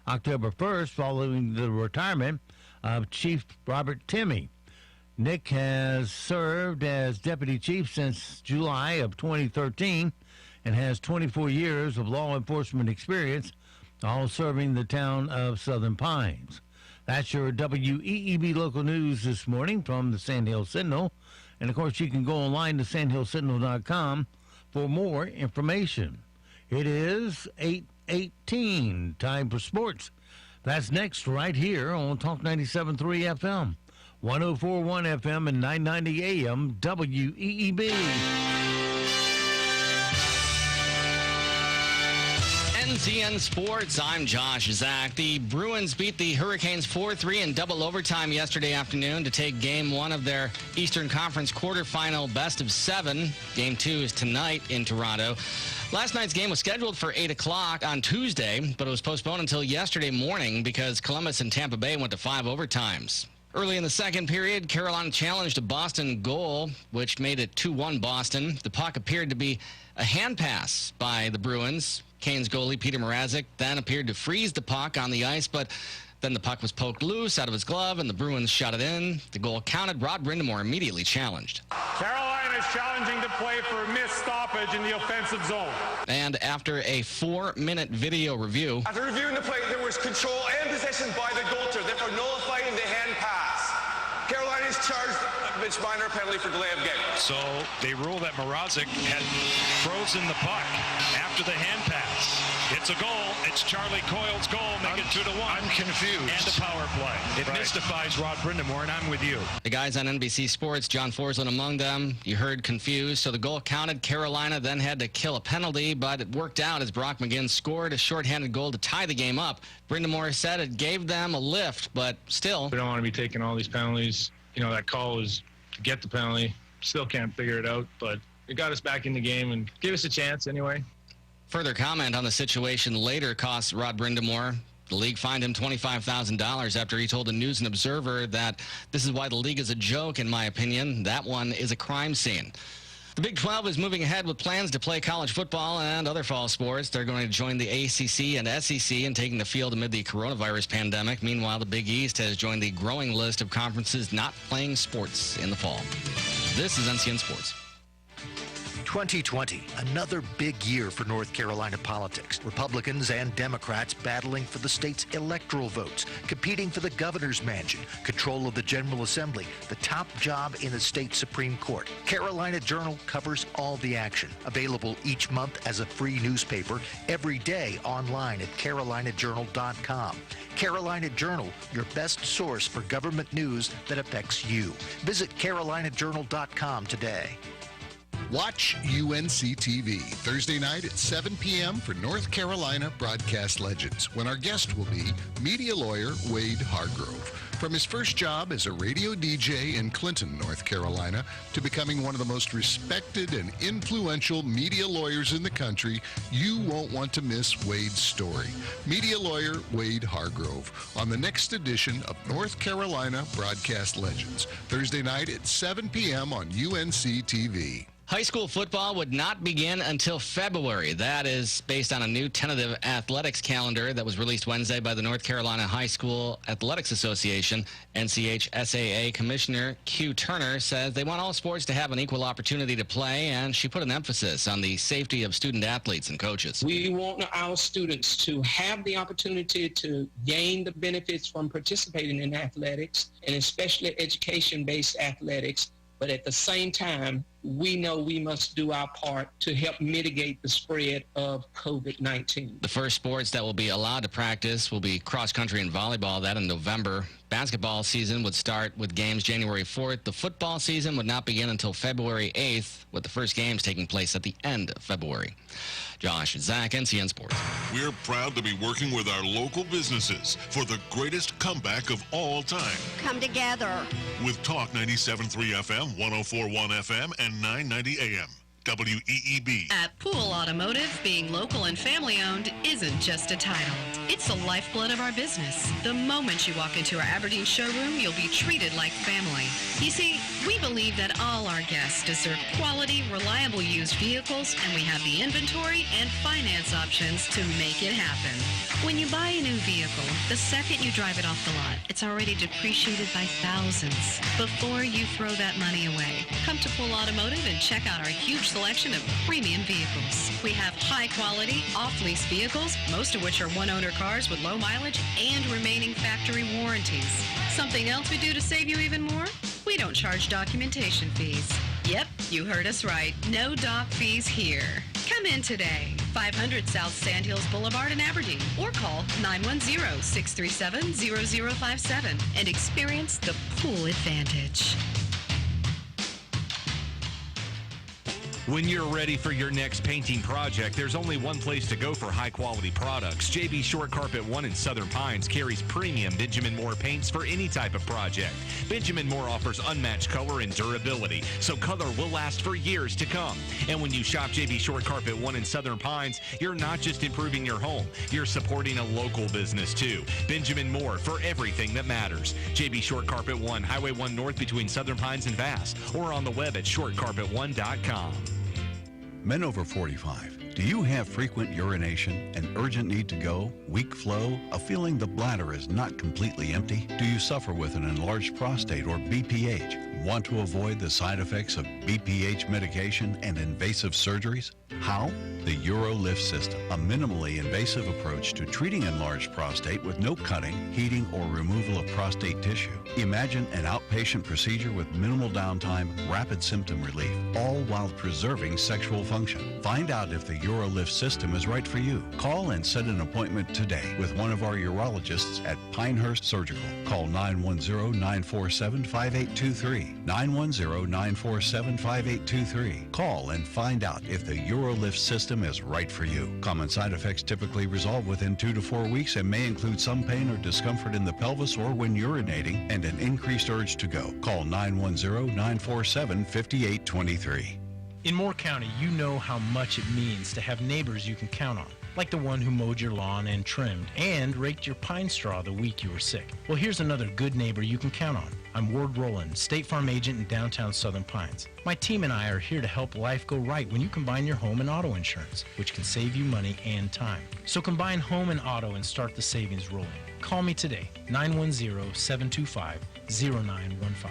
October 1st following the retirement of Chief Robert Timmy. Nick has served as deputy chief since July of 2013 and has 24 years of law enforcement experience, all serving the town of Southern Pines. That's your WEEB local news this morning from the Sand Hill Sentinel. And, of course, you can go online to sandhillsentinel.com for more information. It is 8:18, time for sports. That's next right here on Talk 97.3 FM, 104.1 FM, and 990 AM WEEB. NTN Sports, I'm Josh Zach. The Bruins beat the Hurricanes 4-3 in double overtime yesterday afternoon to take Game 1 of their Eastern Conference quarterfinal best of 7. Game 2 is tonight in Toronto. Last night's game was scheduled for 8 o'clock on Tuesday, but it was postponed until yesterday morning because Columbus and Tampa Bay went to 5 overtimes. Early in the second period, Carolina challenged a Boston goal, which made it 2-1 Boston. The puck appeared to be a hand pass by the Bruins. Canes goalie Peter Mrazek then appeared to freeze the puck on the ice, but then the puck was poked loose out of his glove, and the Bruins shot it in. The goal counted. Rod Brindamore immediately challenged. Carolina is challenging to play for a missed stoppage in the offensive zone. And after a 4-minute video review, after reviewing the play, there was control and possession by the goaltender, therefore nullifying the hand pass. Carolina is charged a minor penalty for delay of game. So they rule that Mrazek had frozen the puck after the hand pass. It's a goal. It's Charlie Coyle's goal. Make it 2-1. I'm confused. And a power play. It mystifies Rod Brindamore, and I'm with you. The guys on NBC Sports, John Forsland among them, you heard confused. So the goal counted. Carolina then had to kill a penalty, but it worked out as Brock McGinn scored a shorthanded goal to tie the game up. Brindamore said it gave them a lift, but still. We don't want to be taking all these penalties. You know, that call was to get the penalty. Still can't figure it out, but it got us back in the game and gave us a chance anyway. Further comment on the situation later cost Rod Brindamore. The league fined him $25,000 after he told the News and Observer that this is why the league is a joke, in my opinion. That one is a crime scene. The Big 12 is moving ahead with plans to play college football and other fall sports. They're going to join the ACC and SEC in taking the field amid the coronavirus pandemic. Meanwhile, the Big East has joined the growing list of conferences not playing sports in the fall. This is NCN Sports. 2020, another big year for North Carolina politics. Republicans and Democrats battling for the state's electoral votes, competing for the governor's mansion, control of the General Assembly, the top job in the state Supreme Court. Carolina Journal covers all the action. Available each month as a free newspaper, every day online at carolinajournal.com. Carolina Journal, your best source for government news that affects you. Visit carolinajournal.com today. Watch UNC TV Thursday night at 7 p.m. for North Carolina Broadcast Legends, when our guest will be media lawyer Wade Hargrove. From his first job as a radio DJ in Clinton, North Carolina, to becoming one of the most respected and influential media lawyers in the country, you won't want to miss Wade's story. Media lawyer Wade Hargrove on the next edition of North Carolina Broadcast Legends, Thursday night at 7 p.m. on UNC TV. High school football would not begin until February. That is based on a new tentative athletics calendar that was released Wednesday by the North Carolina High School Athletics Association. NCHSAA Commissioner Q. Turner says they want all sports to have an equal opportunity to play, and she put an emphasis on the safety of student athletes and coaches. We want our students to have the opportunity to gain the benefits from participating in athletics, and especially education-based athletics. But at the same time, we know we must do our part to help mitigate the spread of COVID-19. The first sports that will be allowed to practice will be cross country and volleyball, that in November. Basketball season would start with games January 4th. The football season would not begin until February 8th, with the first games taking place at the end of February. Josh, Zach, NCN Sports. We're proud to be working with our local businesses for the greatest comeback of all time. Come together. With Talk 97.3 FM, 104.1 FM, and 990 AM. WEEB. At Pool Automotive, being local and family-owned isn't just a title. It's the lifeblood of our business. The moment you walk into our Aberdeen showroom, you'll be treated like family. You see, we believe that all our guests deserve quality, reliable used vehicles, and we have the inventory and finance options to make it happen. When you buy a new vehicle, the second you drive it off the lot, it's already depreciated by thousands. Before you throw that money away, come to Pool Automotive and check out our huge selection of premium vehicles. We have high-quality, off-lease vehicles, most of which are one-owner cars with low mileage and remaining factory warranties. Something else we do to save you even more? We don't charge documentation fees. Yep, you heard us right. No doc fees here. Come in today, 500 South Sandhills Boulevard in Aberdeen, or call 910-637-0057 and experience the Pool Advantage. When you're ready for your next painting project, there's only one place to go for high-quality products. JB Short Carpet 1 in Southern Pines carries premium Benjamin Moore paints for any type of project. Benjamin Moore offers unmatched color and durability, so color will last for years to come. And when you shop JB Short Carpet 1 in Southern Pines, you're not just improving your home, you're supporting a local business too. Benjamin Moore, for everything that matters. JB Short Carpet 1, Highway 1 North between Southern Pines and Vass, or on the web at shortcarpet1.com. Men over 45, do you have frequent urination, an urgent need to go, weak flow, a feeling the bladder is not completely empty? Do you suffer with an enlarged prostate or BPH? Want to avoid the side effects of BPH medication and invasive surgeries? How? The UroLift system, a minimally invasive approach to treating enlarged prostate with no cutting, heating, or removal of prostate tissue. Imagine an outpatient procedure with minimal downtime, rapid symptom relief, all while preserving sexual function. Find out if the UroLift system is right for you. Call and set an appointment today with one of our urologists at Pinehurst Surgical. Call 910-947-5823. 910-947-5823. Call and find out if the UroLift system is right for you. Common side effects typically resolve within 2 to 4 weeks and may include some pain or discomfort in the pelvis or when urinating and an increased urge to go. Call 910-947-5823. In Moore County, you know how much it means to have neighbors you can count on, like the one who mowed your lawn and trimmed and raked your pine straw the week you were sick. Well, here's another good neighbor you can count on. I'm Ward Rowland, State Farm agent in downtown Southern Pines. My team and I are here to help life go right when you combine your home and auto insurance, which can save you money and time. So combine home and auto and start the savings rolling. Call me today, 910-725-0915.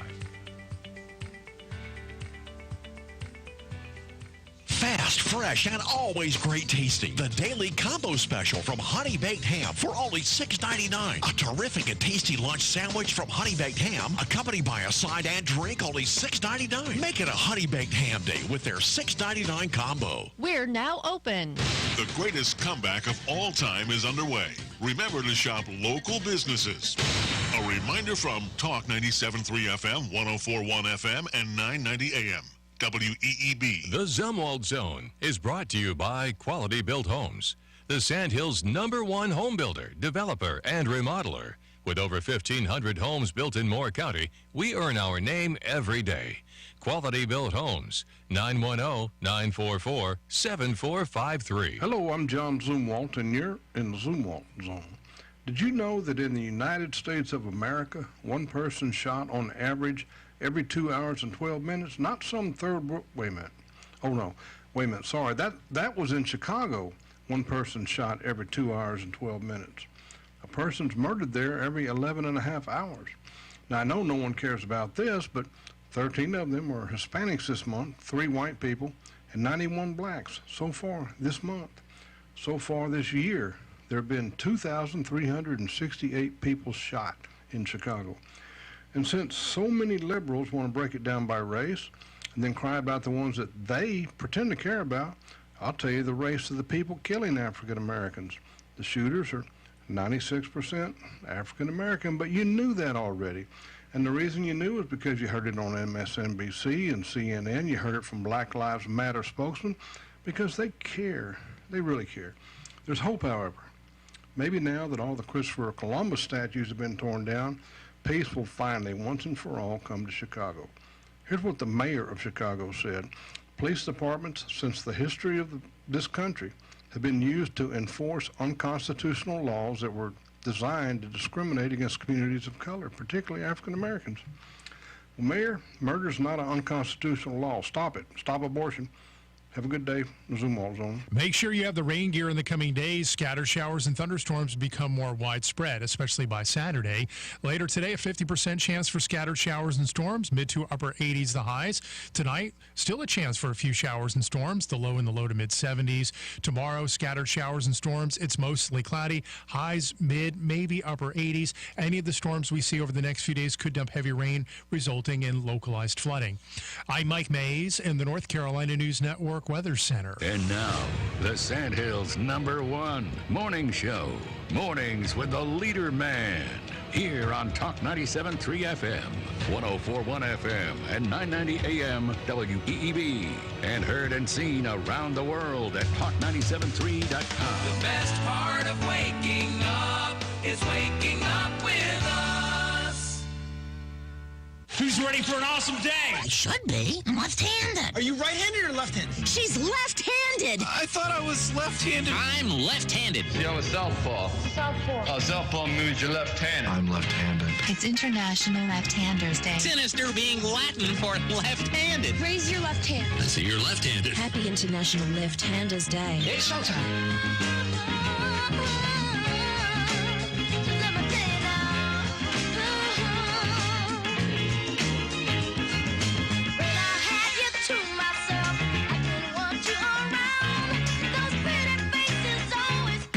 Fast, fresh, and always great tasting. The Daily Combo Special from Honey Baked Ham for only $6.99. A terrific and tasty lunch sandwich from Honey Baked Ham, accompanied by a side and drink, only $6.99. Make it a Honey Baked Ham day with their $6.99 combo. We're now open. The greatest comeback of all time is underway. Remember to shop local businesses. A reminder from Talk 97.3 FM, 104.1 FM, and 990 AM. WEEB. The Zumwalt Zone is brought to you by Quality Built Homes, the Sandhills' #1 home builder, developer, and remodeler. With over 1,500 homes built in Moore County, we earn our name every day. Quality Built Homes, 910-944-7453. Hello, I'm John Zumwalt, and you're in the Zumwalt Zone. Did you know that in the United States of America, one person shot on average every 2 hours and 12 minutes? Not some third world, wait a minute. Oh no, wait a minute, sorry. That was in Chicago. One person shot every 2 hours and 12 minutes. A person's murdered there every 11 and a half hours. Now I know no one cares about this, but 13 of them were Hispanics this month, 3 white people, and 91 blacks so far this month. So far this year, there have been 2,368 people shot in Chicago. And since so many liberals want to break it down by race and then cry about the ones that they pretend to care about, I'll tell you the race of the people killing African Americans. The shooters are 96% African American, but you knew that already. And the reason you knew is because you heard it on MSNBC and CNN. You heard it from Black Lives Matter spokesmen because they care. They really care. There's hope, however. Maybe now that all the Christopher Columbus statues have been torn down, peace will finally, once and for all, come to Chicago. Here's what the mayor of Chicago said. Police departments, since the history of this country, have been used to enforce unconstitutional laws that were designed to discriminate against communities of color, particularly African Americans. Well, Mayor, murder's not an unconstitutional law. Stop it. Stop abortion. Have a good day. Zumwalt Zone. Make sure you have the rain gear in the coming days. Scattered showers and thunderstorms become more widespread, especially by Saturday. Later today, a 50% chance for scattered showers and storms, mid to upper 80s the highs. Tonight, still a chance for a few showers and storms, the low in the low to mid 70s. Tomorrow, scattered showers and storms. It's mostly cloudy. Highs mid, maybe upper 80s. Any of the storms we see over the next few days could dump heavy rain, resulting in localized flooding. I'm Mike Mays in the North Carolina News Network Weather Center. And now, the Sandhills' #1 morning show. Mornings with the leader man. Here on Talk 97.3 FM, 104.1 FM, and 990 AM WEEB. And heard and seen around the world at talk973.com. The best part of waking up is waking up with us. Who's ready for an awesome day? I should be. I'm left-handed. Are you right-handed or left-handed? She's left-handed. I thought I was left-handed. I'm left-handed. See, I'm a southpaw. Southpaw. Southpaw means you're left-handed. I'm left-handed. It's International Left-Handers Day. Sinister being Latin for left-handed. Raise your left hand. I see you're left-handed. Happy International Left-Handers Day. It's showtime.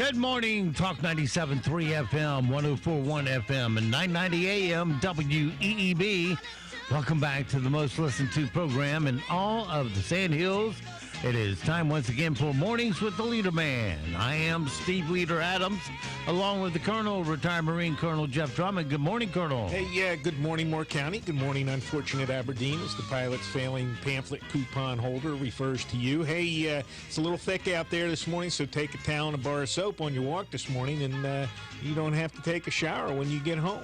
Good morning, Talk 97.3 FM, 104.1 FM, and 990 AM WEEB. Welcome back to the most listened to program in all of the Sand Hills. It is time once again for Mornings with the Leader Man. I am Steve Leader Adams, along with the Colonel, retired Marine Colonel Jeff Drummond. Good morning, Colonel. Hey, good morning, Moore County. Good morning, unfortunate Aberdeen, as the pilot's failing pamphlet coupon holder refers to you. Hey, it's a little thick out there this morning, so take a towel and a bar of soap on your walk this morning, and you don't have to take a shower when you get home.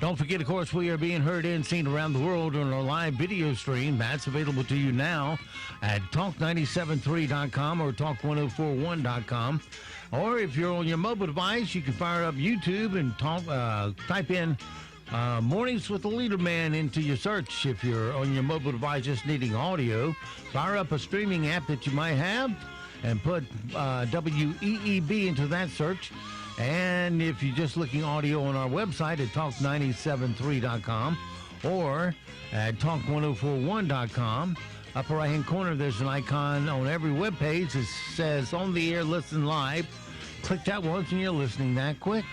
Don't forget, of course, we are being heard and seen around the world on our live video stream. That's available to you now at talk973.com or talk1041.com. Or if you're on your mobile device, you can fire up YouTube and type in Mornings with the Leader Man into your search. If you're on your mobile device just needing audio, fire up a streaming app that you might have and put WEEB into that search. And if you're just looking audio on our website at talk973.com or at talk1041.com, upper right-hand corner, there's an icon on every web page that says On the Air, Listen Live. Click that once and you're listening that quick.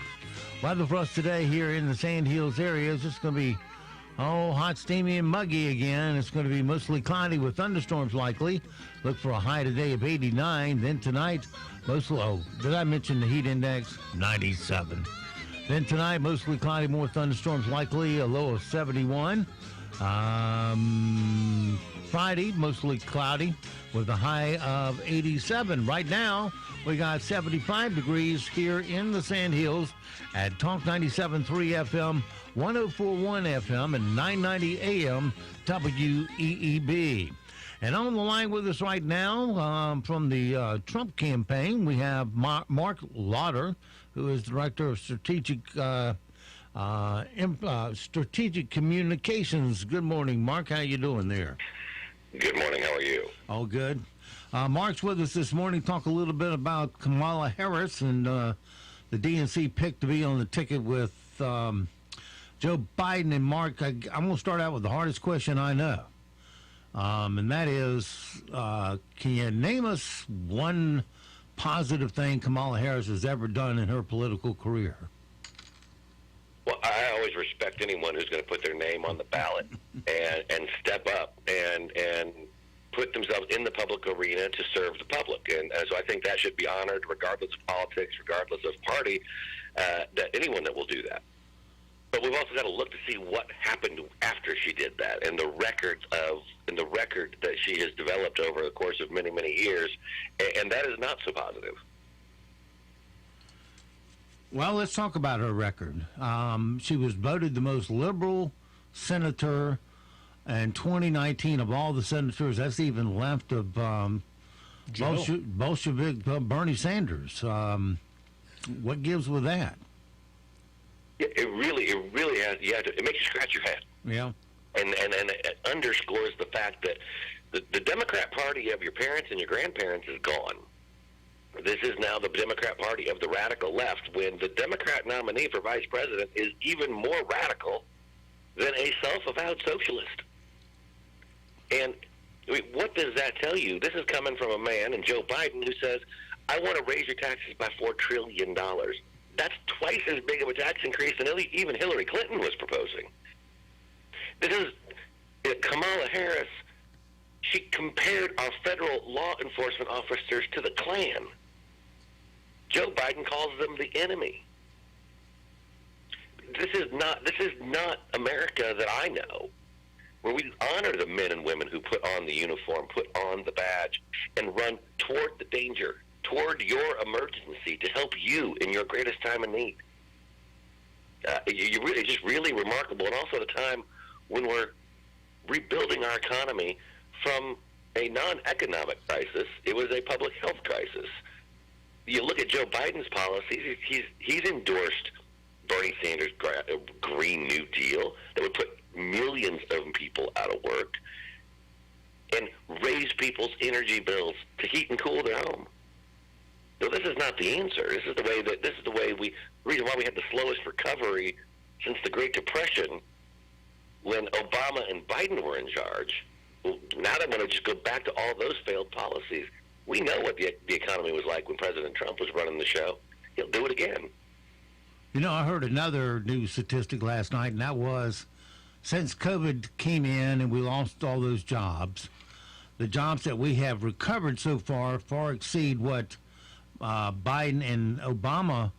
Weather for us today here in the Sand Hills area is just going to be hot, steamy, and muggy again. It's going to be mostly cloudy with thunderstorms likely. Look for a high today of 89. Then tonight, mostly, did I mention the heat index? 97. Then tonight, mostly cloudy, more thunderstorms likely, a low of 71. Friday, mostly cloudy with a high of 87. Right now, we got 75 degrees here in the Sand Hills at Talk 97.3 FM, 104.1 FM, and 990 AM WEEB. And on the line with us right now from the Trump campaign, we have Mark Lauder, who is Director of Strategic Communications. Good morning, Mark. How you doing there? Good morning. How are you? All good. Mark's with us this morning. Talk a little bit about Kamala Harris and the DNC pick to be on the ticket with Joe Biden. And Mark, I'm going to start out with the hardest question I know. And that is, can you name us one positive thing Kamala Harris has ever done in her political career? Well, I always respect anyone who's going to put their name on the ballot and step up and put themselves in the public arena to serve the public. And so I think that should be honored regardless of politics, regardless of party, that anyone that will do that. But we've also got to look to see what happened after she did that and the record that she has developed over the course of many, many years, and that is not so positive. Well, let's talk about her record. She was voted the most liberal senator in 2019 of all the senators. That's even left of Bolshevik Bernie Sanders. What gives with that? It really has. It makes you scratch your head. Yeah. And it underscores the fact that the Democrat Party of your parents and your grandparents is gone. This is now the Democrat Party of the radical left, when the Democrat nominee for vice president is even more radical than a self-avowed socialist. And I mean, what does that tell you? This is coming from a man, and Joe Biden, who says, I want to raise your taxes by $4 trillion. That's twice as big of a tax increase than even Hillary Clinton was proposing. This is Kamala Harris. She compared our federal law enforcement officers to the Klan. Joe Biden calls them the enemy. This is not America that I know, where we honor the men and women who put on the uniform, put on the badge, and run toward the danger, toward your emergency to help you in your greatest time of need. It's just really remarkable, and also at a time when we're rebuilding our economy from a non-economic crisis. It was a public health crisis. You look at Joe Biden's policies, he's endorsed Bernie Sanders' Green New Deal that would put millions of people out of work and raise people's energy bills to heat and cool their home. So this is not the answer. This is the reason why we had the slowest recovery since the Great Depression, when Obama and Biden were in charge. Well, now they want to just go back to all those failed policies. We know what the economy was like when President Trump was running the show. he'll do it again. You know, I heard another new statistic last night, and that was since COVID came in and we lost all those jobs, the jobs that we have recovered so far exceed what Biden and Obama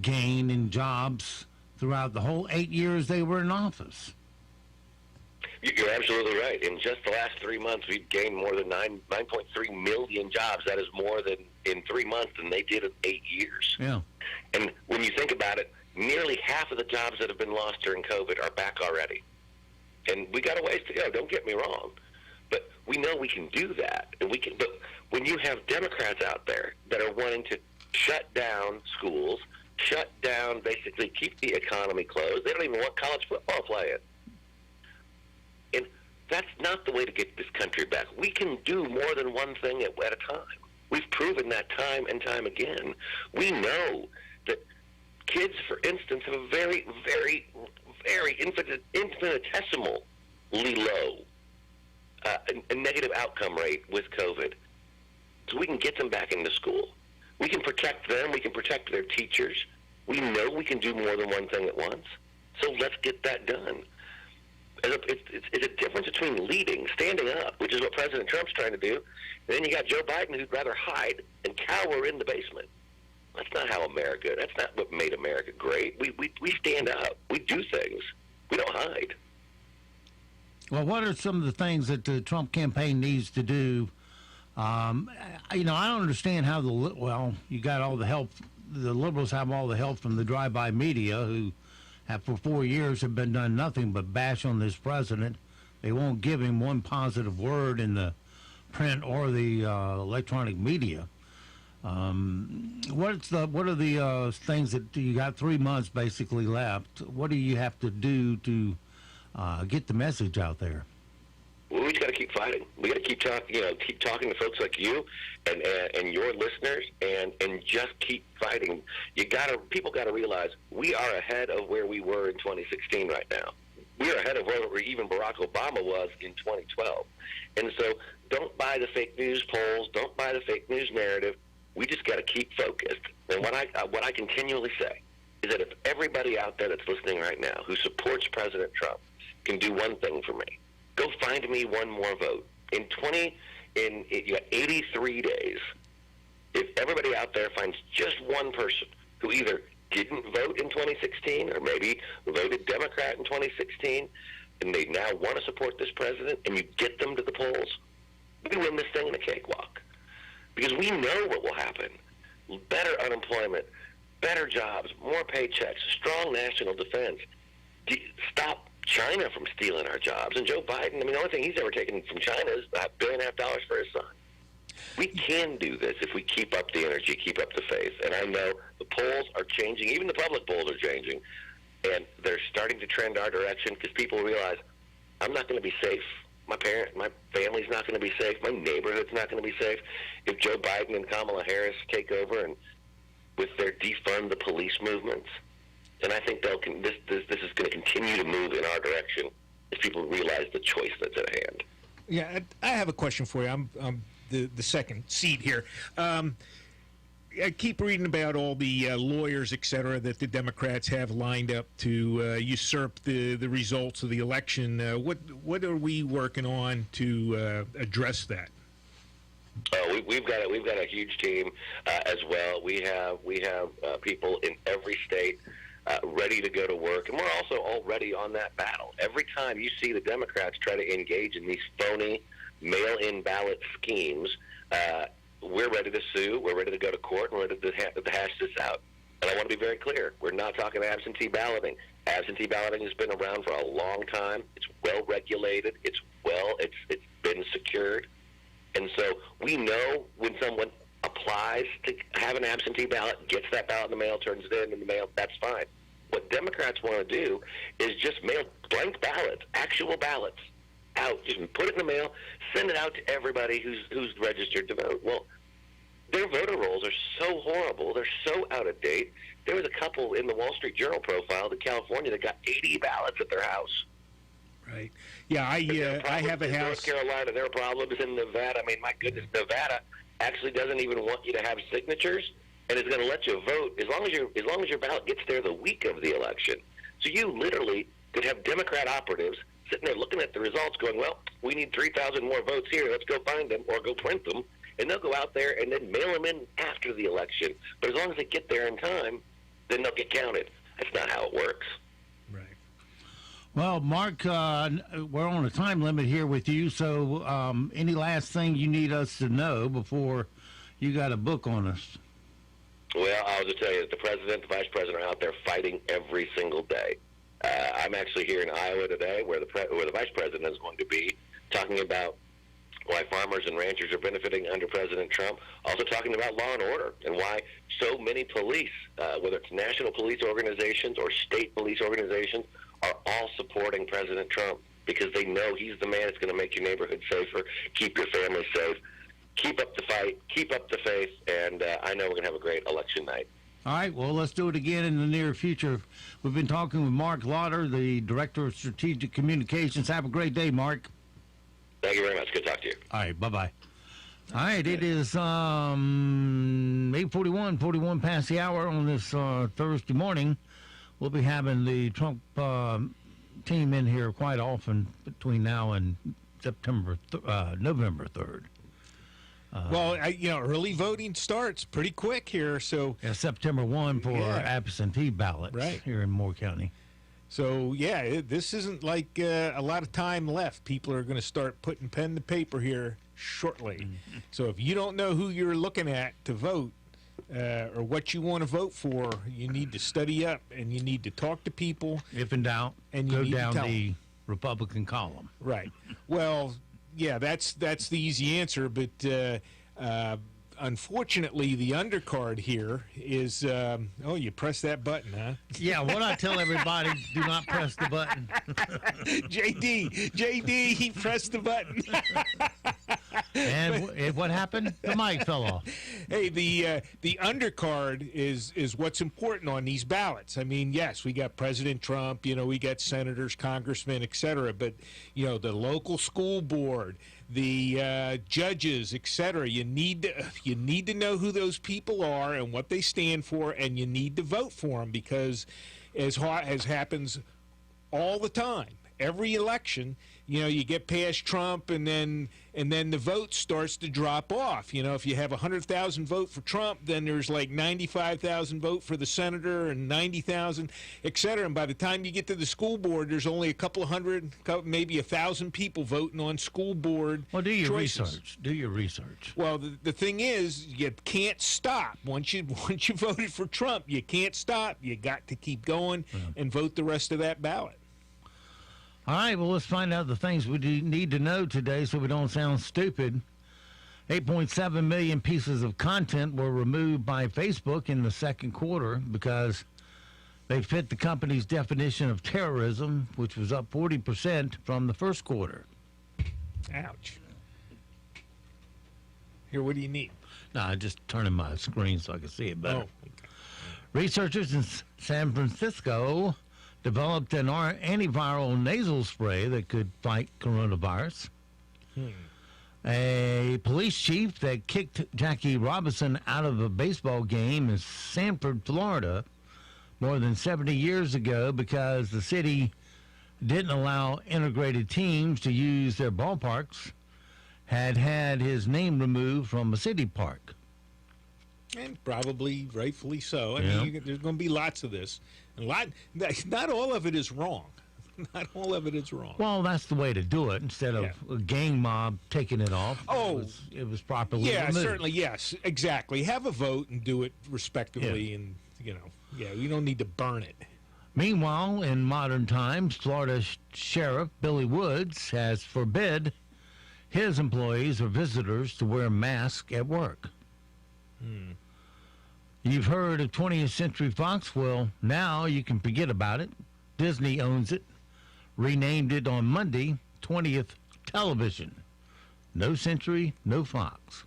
gained in jobs throughout the whole 8 years they were in office. You're absolutely right. In just the last 3 months, we've gained more than 9.3 million jobs. That is more than in 3 months than they did in 8 years. Yeah. And when you think about it, nearly half of the jobs that have been lost during COVID are back already. And we got a ways to go, don't get me wrong. But we know we can do that. And we can. But when you have Democrats out there that are wanting to shut down schools, shut down, basically keep the economy closed, they don't even want college football playing. And that's not the way to get this country back. We can do more than one thing at a time. We've proven that time and time again. We know that kids, for instance, have a very, very, very infinitesimally low a negative outcome rate with COVID. So we can get them back into school. We can protect them. We can protect their teachers. We know we can do more than one thing at once. So let's get that done. It's a difference between leading, standing up, which is what President Trump's trying to do, and then you got Joe Biden who'd rather hide and cower in the basement. That's not how America, that's not what made America great. We stand up. We do things. We don't hide. Well, what are some of the things that the Trump campaign needs to do? I don't understand how you got all the help. The liberals have all the help from the drive-by media who have for 4 years have been done nothing but bash on this president. They won't give him one positive word in the print or the electronic media. What are the things that you got 3 months basically left? What do you have to do to get the message out there? Well, we just got to keep fighting. We got to keep talking to folks like you and your listeners, and just keep fighting. People got to realize we are ahead of where we were in 2016 right now. We are ahead of where even Barack Obama was in 2012. And so, don't buy the fake news polls. Don't buy the fake news narrative. We just got to keep focused. And what I continually say is that if everybody out there that's listening right now who supports President Trump can do one thing for me, go find me one more vote. In 83 days, if everybody out there finds just one person who either didn't vote in 2016 or maybe voted Democrat in 2016 and they now want to support this president, and you get them to the polls, we win this thing in a cakewalk. Because we know what will happen. Better unemployment, better jobs, more paychecks, strong national defense. Stop China from stealing our jobs. And Joe Biden, the only thing he's ever taken from China is $1.5 billion for his son. We can do this if we keep up the energy, keep up the faith. And I know the polls are changing. Even the public polls are changing. And they're starting to trend our direction because people realize, I'm not going to be safe. My family's not going to be safe. My neighborhood's not going to be safe. If Joe Biden and Kamala Harris take over and with their defund the police movements, and I think this is going to continue to move in our direction as people realize the choice that's at hand. Yeah, I have a question for you. I'm the second seat here. I keep reading about all the lawyers, et cetera, that the Democrats have lined up to usurp the results of the election. What are we working on to address that? Oh, we've got a huge team as well. We have people in every state ready to go to work, and we're also already on that battle. Every time you see the Democrats try to engage in these phony mail-in ballot schemes, we're ready to sue, we're ready to go to court, and we're ready to hash this out. And I want to be very clear, we're not talking absentee balloting. Absentee balloting has been around for a long time. It's well regulated. It's been secured. And so we know when someone applies to have an absentee ballot, gets that ballot in the mail, turns it in the mail, that's fine. What Democrats want to do is just mail blank ballots, actual ballots, out. Just put it in the mail, send it out to everybody who's registered to vote. Well, their voter rolls are so horrible. They're so out of date. There was a couple in the Wall Street Journal profile in California that got 80 ballots at their house. Right. Yeah, I have a house. North Carolina, there are problems in Nevada. My goodness, Nevada actually doesn't even want you to have signatures. and it's going to let you vote as long as your ballot gets there the week of the election. So you literally could have Democrat operatives sitting there looking at the results, going, "Well, we need 3,000 more votes here. Let's go find them or go print them." And they'll go out there and then mail them in after the election. But as long as they get there in time, then they'll get counted. That's not how it works. Right. Well, Mark, we're on a time limit here with you, so any last thing you need us to know before you got a book on us? Well, I'll just tell you that the president, the vice president are out there fighting every single day. I'm actually here in Iowa today where the vice president is going to be talking about why farmers and ranchers are benefiting under President Trump, also talking about law and order and why so many police, whether it's national police organizations or state police organizations, are all supporting President Trump because they know he's the man that's going to make your neighborhood safer, keep your family safe, keep up the fight, keep up the faith, and I know we're going to have a great election night. All right, well, let's do it again in the near future. We've been talking with Mark Lauder, the Director of Strategic Communications. Have a great day, Mark. Thank you very much. Good to talk to you. All right, bye-bye. All right, it is 8:41 past the hour on this Thursday morning. We'll be having the Trump team in here quite often between now and November 3rd. Early voting starts pretty quick here, so... Yeah, September 1 for absentee ballots here in Moore County. So, this isn't like a lot of time left. People are going to start putting pen to paper here shortly. Mm-hmm. So if you don't know who you're looking at to vote or what you want to vote for, you need to study up and you need to talk to people. If in doubt, and go down the Republican column. Right. Well, yeah, that's the easy answer, but unfortunately, the undercard here is, you press that button, huh? Yeah, what I tell everybody, do not press the button. JD, he pressed the button. And what happened? The mic fell off. Hey, the undercard is what's important on these ballots. I mean, yes, we got President Trump, we got senators, congressmen, etc. But, the local school board, the judges, etc. You need to know who those people are and what they stand for, and you need to vote for them because, as happens all the time, every election, you get past Trump, and then the vote starts to drop off. If you have 100,000 vote for Trump, then there's like 95,000 vote for the senator and 90,000, et cetera. And by the time you get to the school board, there's only a couple of hundred, maybe 1,000 people voting on school board. Well, do your choices. research. Do your research. Well, the thing is, you can't stop. Once you voted for Trump, you can't stop. You got to keep going and vote the rest of that ballot. All right, well, let's find out the things we need to know today so we don't sound stupid. 8.7 million pieces of content were removed by Facebook in the second quarter because they fit the company's definition of terrorism, which was up 40% from the first quarter. Ouch. Here, what do you need? No, I'm just turning my screen so I can see it better. Oh, okay. Researchers in San Francisco developed an antiviral nasal spray that could fight coronavirus. A police chief that kicked Jackie Robinson out of a baseball game in Sanford, Florida, more than 70 years ago because the city didn't allow integrated teams to use their ballparks, had his name removed from a city park. And probably rightfully so. I mean, there's going to be lots of this. Not all of it is wrong. Not all of it is wrong. Well, that's the way to do it instead of a gang mob taking it off. Oh, it was properly removed. Certainly, yes, exactly. Have a vote and do it respectively, and you don't need to burn it. Meanwhile, in modern times, Florida Sheriff Billy Woods has forbid his employees or visitors to wear masks at work. You've heard of 20th Century Fox. Well, now you can forget about it. Disney owns it, renamed it on Monday 20th Television. No Century, no Fox.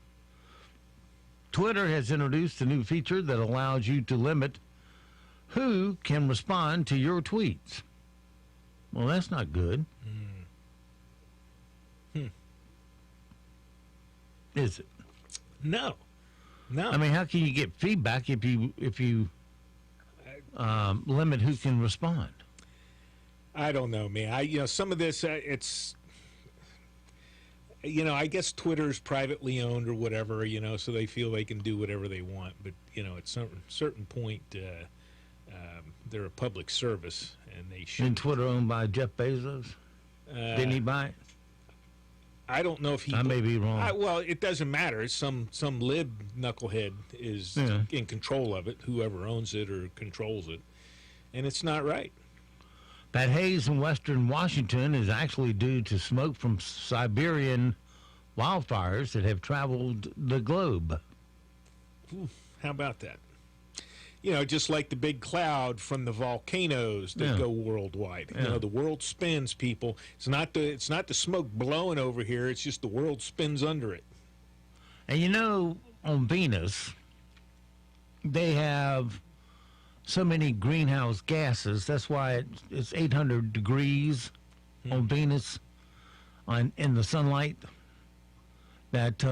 Twitter has introduced a new feature that allows you to limit who can respond to your tweets. Well, that's not good. Is it? No. No. I mean, how can you get feedback if you limit who can respond? I don't know, man. Some of this, it's, I guess Twitter's privately owned or whatever, so they feel they can do whatever they want. But, at some certain point, they're a public service, and they should. Isn't Twitter owned by Jeff Bezos? Didn't he buy it? I don't know if he. I may be wrong. Well, it doesn't matter. Some lib knucklehead is in control of it, whoever owns it or controls it, and it's not right. That haze in western Washington is actually due to smoke from Siberian wildfires that have traveled the globe. How about that? Just like the big cloud from the volcanoes that go worldwide. The world spins, people. It's not the smoke blowing over here. It's just the world spins under it. And on Venus, they have so many greenhouse gases. That's why it's 800 degrees on Venus in the sunlight. That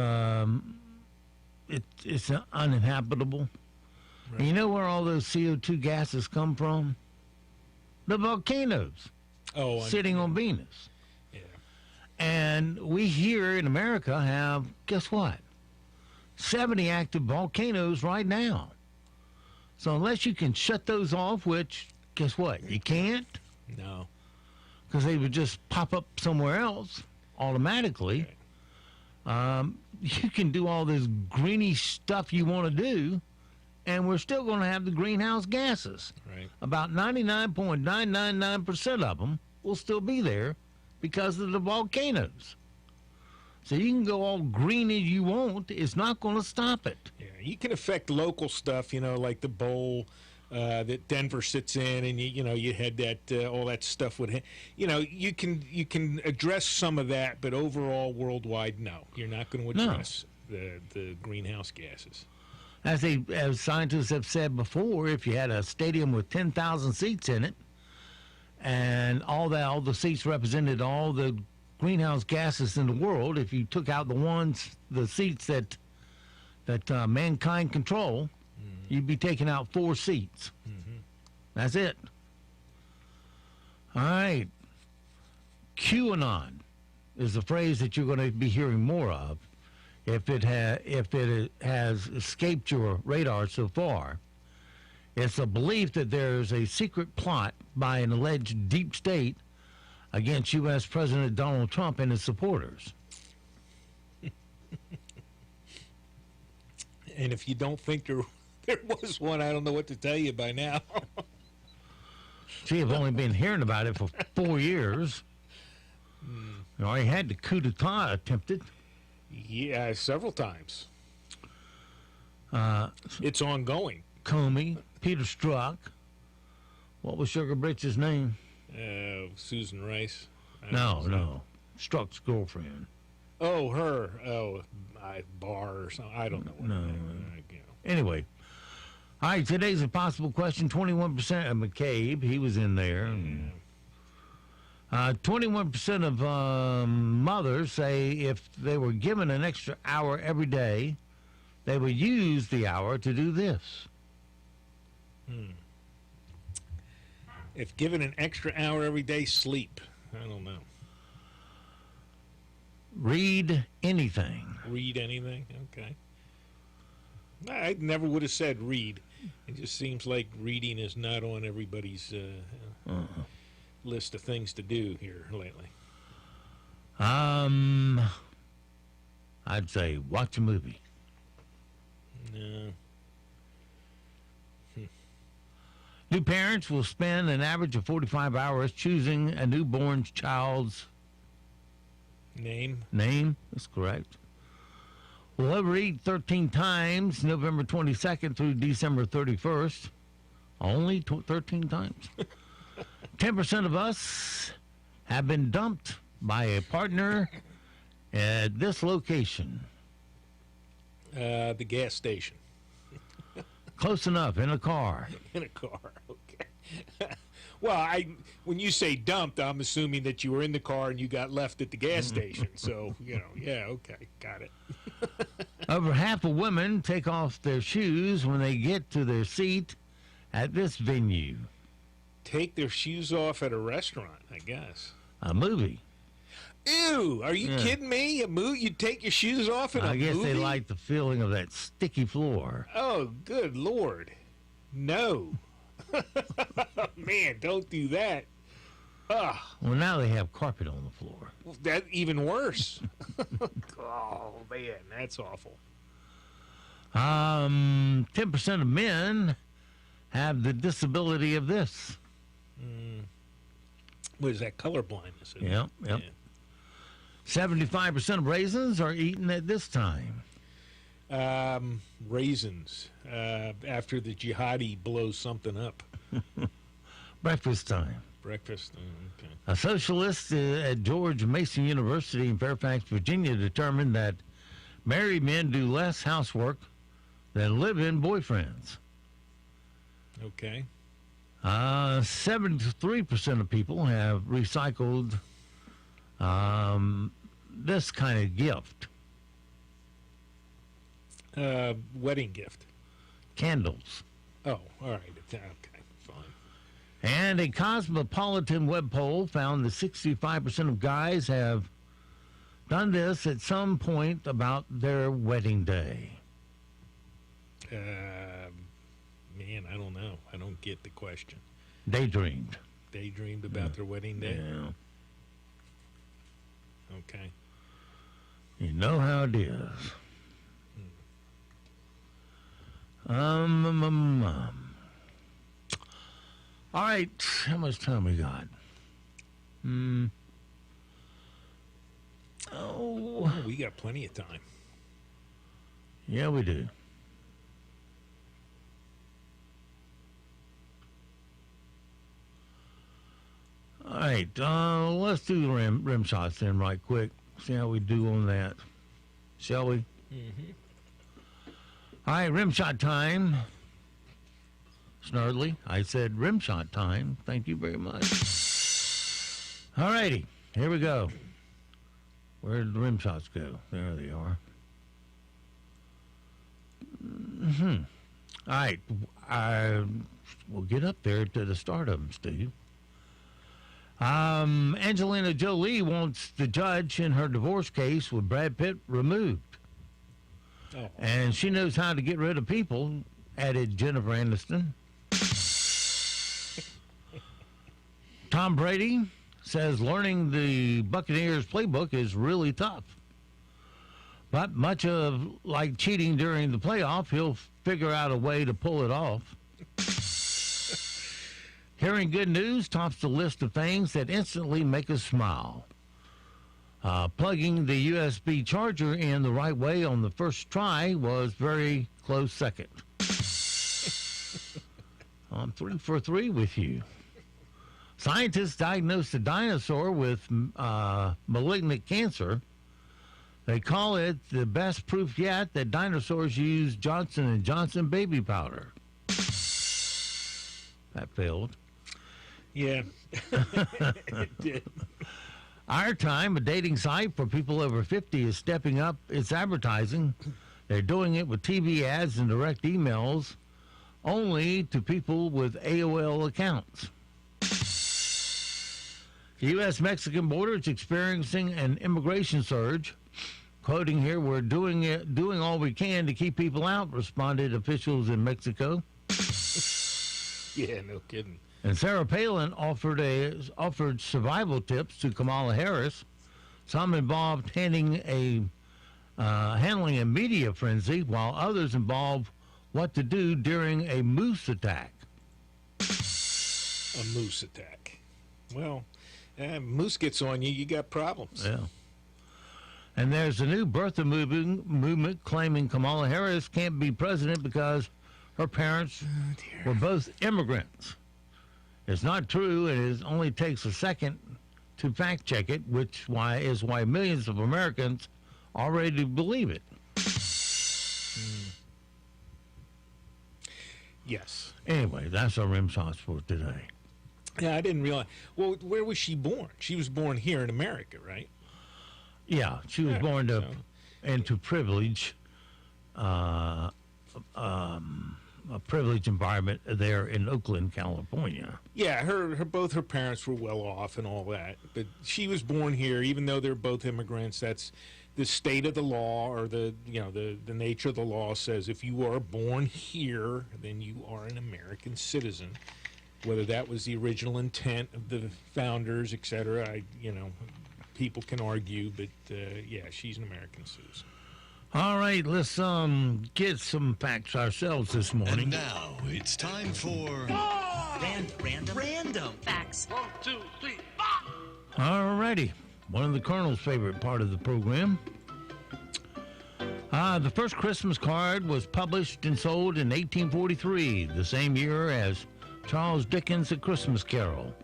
it's uninhabitable. Right. And you know where all those CO2 gases come from? The volcanoes sitting on Venus. Yeah. And we here in America have, guess what? 70 active volcanoes right now. So unless you can shut those off, which, guess what? You can't. No. Because they would just pop up somewhere else automatically. Okay. You can do all this greeny stuff you want to do, and we're still going to have the greenhouse gases. Right. About 99.999% of them will still be there because of the volcanoes. So you can go all green as you want. It's not going to stop it. Yeah, you can affect local stuff, like the bowl that Denver sits in, and you had that all that stuff would, you can address some of that, but overall worldwide, no, you're not going to address the greenhouse gases. As scientists have said before, if you had a stadium with 10,000 seats in it, and all the seats represented all the greenhouse gases in the world, if you took out the seats that mankind control, you'd be taking out 4 seats. Mm-hmm. That's it. All right. QAnon is the phrase that you're going to be hearing more of. If it has escaped your radar so far, it's a belief that there's a secret plot by an alleged deep state against U.S. President Donald Trump and his supporters. And if you don't think there was one, I don't know what to tell you by now. See, I've only been hearing about it for 4 years. You already had the coup d'etat attempted. Yeah, several times. It's ongoing. Comey, Peter Strzok. What was Sugar Britch's name? Susan Rice. No. Strzok's girlfriend. Oh, her. Barr or something. I don't know. Anyway. All right, today's a possible question. 21% of McCabe, he was in there. 21% of mothers say if they were given an extra hour every day, they would use the hour to do this. If given an extra hour every day, sleep. I don't know. Read anything. Read anything? Okay. I never would have said read. It just seems like reading is not on everybody's list of things to do here lately. I'd say watch a movie. No. New parents will spend an average of 45 hours choosing a newborn child's name. That's correct. We'll ever read 13 times, November 22nd through December 31st. Only 13 times. 10% of us have been dumped by a partner at this location. The gas station. Close enough, in a car. In a car, okay. Well, when you say dumped, I'm assuming that you were in the car and you got left at the gas station. So, yeah, okay, got it. Over half of women take off their shoes when they get to their seat at this venue. Take their shoes off at a restaurant, I guess. A movie. Ew, are you kidding me? A movie? You take your shoes off in a movie? I guess they like the feeling of that sticky floor. Oh, good Lord. No. Man, don't do that. Ugh. Well, now they have carpet on the floor. That even worse. Oh, man, that's awful. 10% of men have the disability of this. What is that? Color blindness. Yep. 75% of raisins are eaten at this time. Raisins. After the jihadi blows something up. Breakfast time. Breakfast. Okay. A socialist at George Mason University in Fairfax, Virginia, determined that married men do less housework than live-in boyfriends. Okay. 73% of people have recycled this kind of gift. Wedding gift. Candles. Oh, all right. Okay, fine. And a Cosmopolitan web poll found that 65% of guys have done this at some point about their wedding day. Man, I don't know. I don't get the question. Daydreamed. Daydreamed about their wedding day? Yeah. Okay. You know how it is. All right, how much time we got? Oh, we got plenty of time. Yeah, we do. All right, let's do the rim shots then right quick. See how we do on that. Shall we? Mm-hmm. All right, rim shot time. Snurdly, I said rim shot time. Thank you very much. All righty, here we go. Where did the rim shots go? There they are. All right, we'll get up there to the start of them, Steve. Angelina Jolie wants the judge in her divorce case with Brad Pitt removed. Oh. And she knows how to get rid of people, added Jennifer Aniston. Tom Brady says learning the Buccaneers playbook is really tough. But much of like cheating during the playoff, he'll figure out a way to pull it off. Hearing good news tops the list of things that instantly make us smile. Plugging the USB charger in the right way on the first try was very close second. I'm 3 for 3 with you. Scientists diagnosed a dinosaur with malignant cancer. They call it the best proof yet that dinosaurs use Johnson & Johnson baby powder. That failed. Yeah. It did. Our Time, a dating site for people over 50, is stepping up its advertising. They're doing it with TV ads and direct emails only to people with AOL accounts. The U.S.-Mexican border is experiencing an immigration surge. Quoting here, "We're doing all we can to keep people out," responded officials in Mexico. Yeah, no kidding. And Sarah Palin offered survival tips to Kamala Harris. Some involved handling a media frenzy, while others involved what to do during a moose attack. A moose attack. Well, moose gets on you, you got problems. Yeah. And there's a new birther movement claiming Kamala Harris can't be president because her parents were both immigrants. It's not true, and it only takes a second to fact check it, which is why millions of Americans already believe it. Yes. Anyway, that's our rim shots for today. Yeah, I didn't realize. Well, where was she born? She was born here in America, right? Yeah, she was born into privilege. a privileged environment there in Oakland, California. Yeah, both her parents were well off and all that, but she was born here. Even though they're both immigrants, that's the state of the law, or the nature of the law says if you are born here, then you are an American citizen. Whether that was the original intent of the founders, etc., people can argue, but yeah, she's an American citizen. All right, let's get some facts ourselves this morning. And now it's time for Random facts. 1, 2, 3, 4. All righty, one of the Colonel's favorite part of the program. The first Christmas card was published and sold in 1843, the same year as Charles Dickens' A Christmas Carol.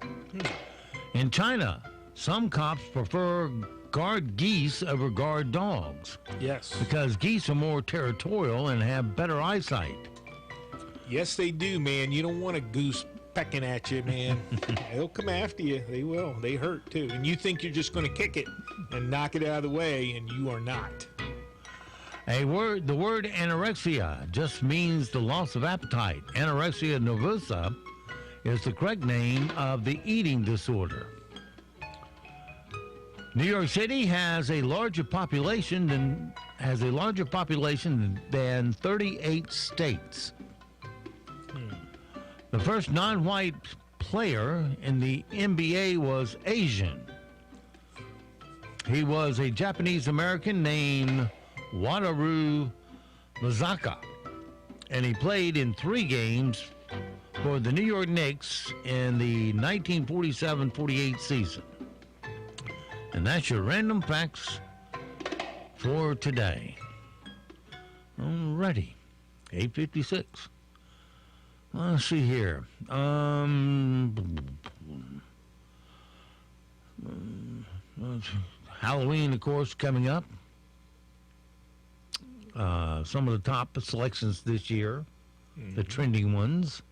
In China, some cops prefer guard geese over guard dogs. Yes. Because geese are more territorial and have better eyesight. Yes, they do, man. You don't want a goose pecking at you, man. They'll come after you. They will. They hurt, too. And you think you're just going to kick it and knock it out of the way, and you are not. The word anorexia just means the loss of appetite. Anorexia nervosa is the correct name of the eating disorder. New York City has a larger population than 38 states. The first non-white player in the NBA was Asian. He was a Japanese American named Wataru Mazaka, and he played in 3 games for the New York Knicks in the 1947-48 season. And that's your random facts for today. Alrighty, 8:56. Let's see here. Halloween, of course, coming up. Some of the top selections this year, the trending ones.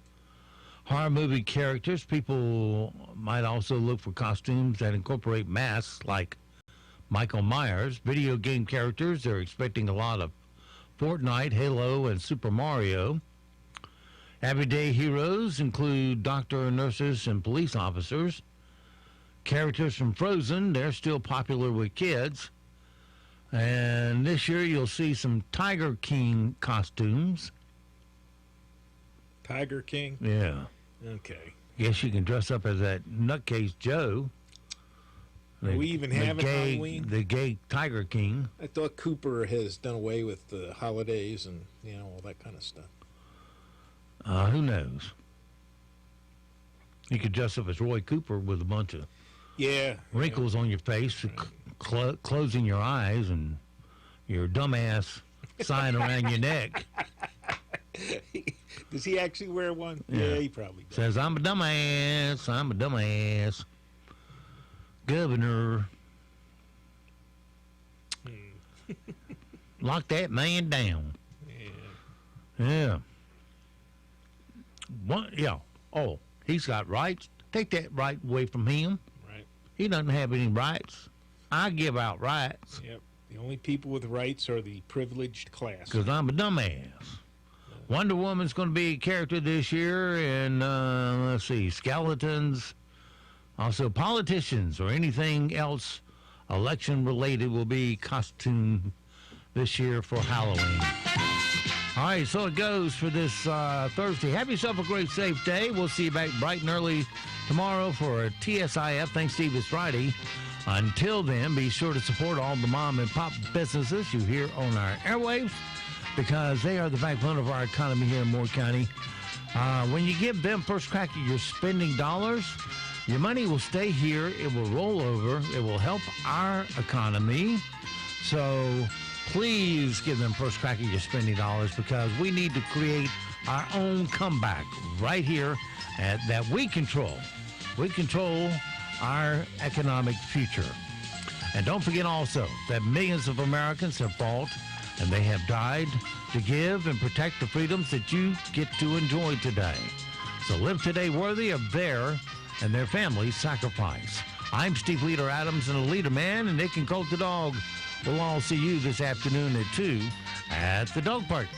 Horror movie characters. People might also look for costumes that incorporate masks like Michael Myers. Video game characters, they're expecting a lot of Fortnite, Halo, and Super Mario. Everyday heroes include doctor, nurses, and police officers. Characters from Frozen, they're still popular with kids. And this year you'll see some Tiger King costumes. Tiger King? Yeah. Okay. Guess you can dress up as that nutcase Joe. We even have it Halloween? The gay Tiger King. I thought Cooper has done away with the holidays and, all that kind of stuff. Who knows? You could dress up as Roy Cooper with a bunch of wrinkles on your face, closing your eyes, and your dumbass sign around your neck. Does he actually wear one? Yeah, he probably does. Says, I'm a dumbass. Governor. Lock that man down. Yeah. What? Yeah. Oh, he's got rights. Take that right away from him. Right. He doesn't have any rights. I give out rights. Yep. The only people with rights are the privileged class. Because I'm a dumbass. Wonder Woman's going to be a character this year, and let's see, skeletons, also politicians or anything else election-related will be costume this year for Halloween. All right, so it goes for this Thursday. Have yourself a great, safe day. We'll see you back bright and early tomorrow for a TSIF. Thanks, Steve. It's Friday. Until then, be sure to support all the mom and pop businesses you hear on our airwaves, because they are the backbone of our economy here in Moore County. When you give them first crack at your spending dollars, your money will stay here. It will roll over. It will help our economy. So please give them first crack at your spending dollars, because we need to create our own comeback right here that we control. We control our economic future. And don't forget also that millions of Americans have fought and they have died to give and protect the freedoms that you get to enjoy today. So live today worthy of their and their family's sacrifice. I'm Steve Leader Adams, and the Leader Man, and Nick and Colt the Dog. We'll all see you this afternoon at 2 at the dog park.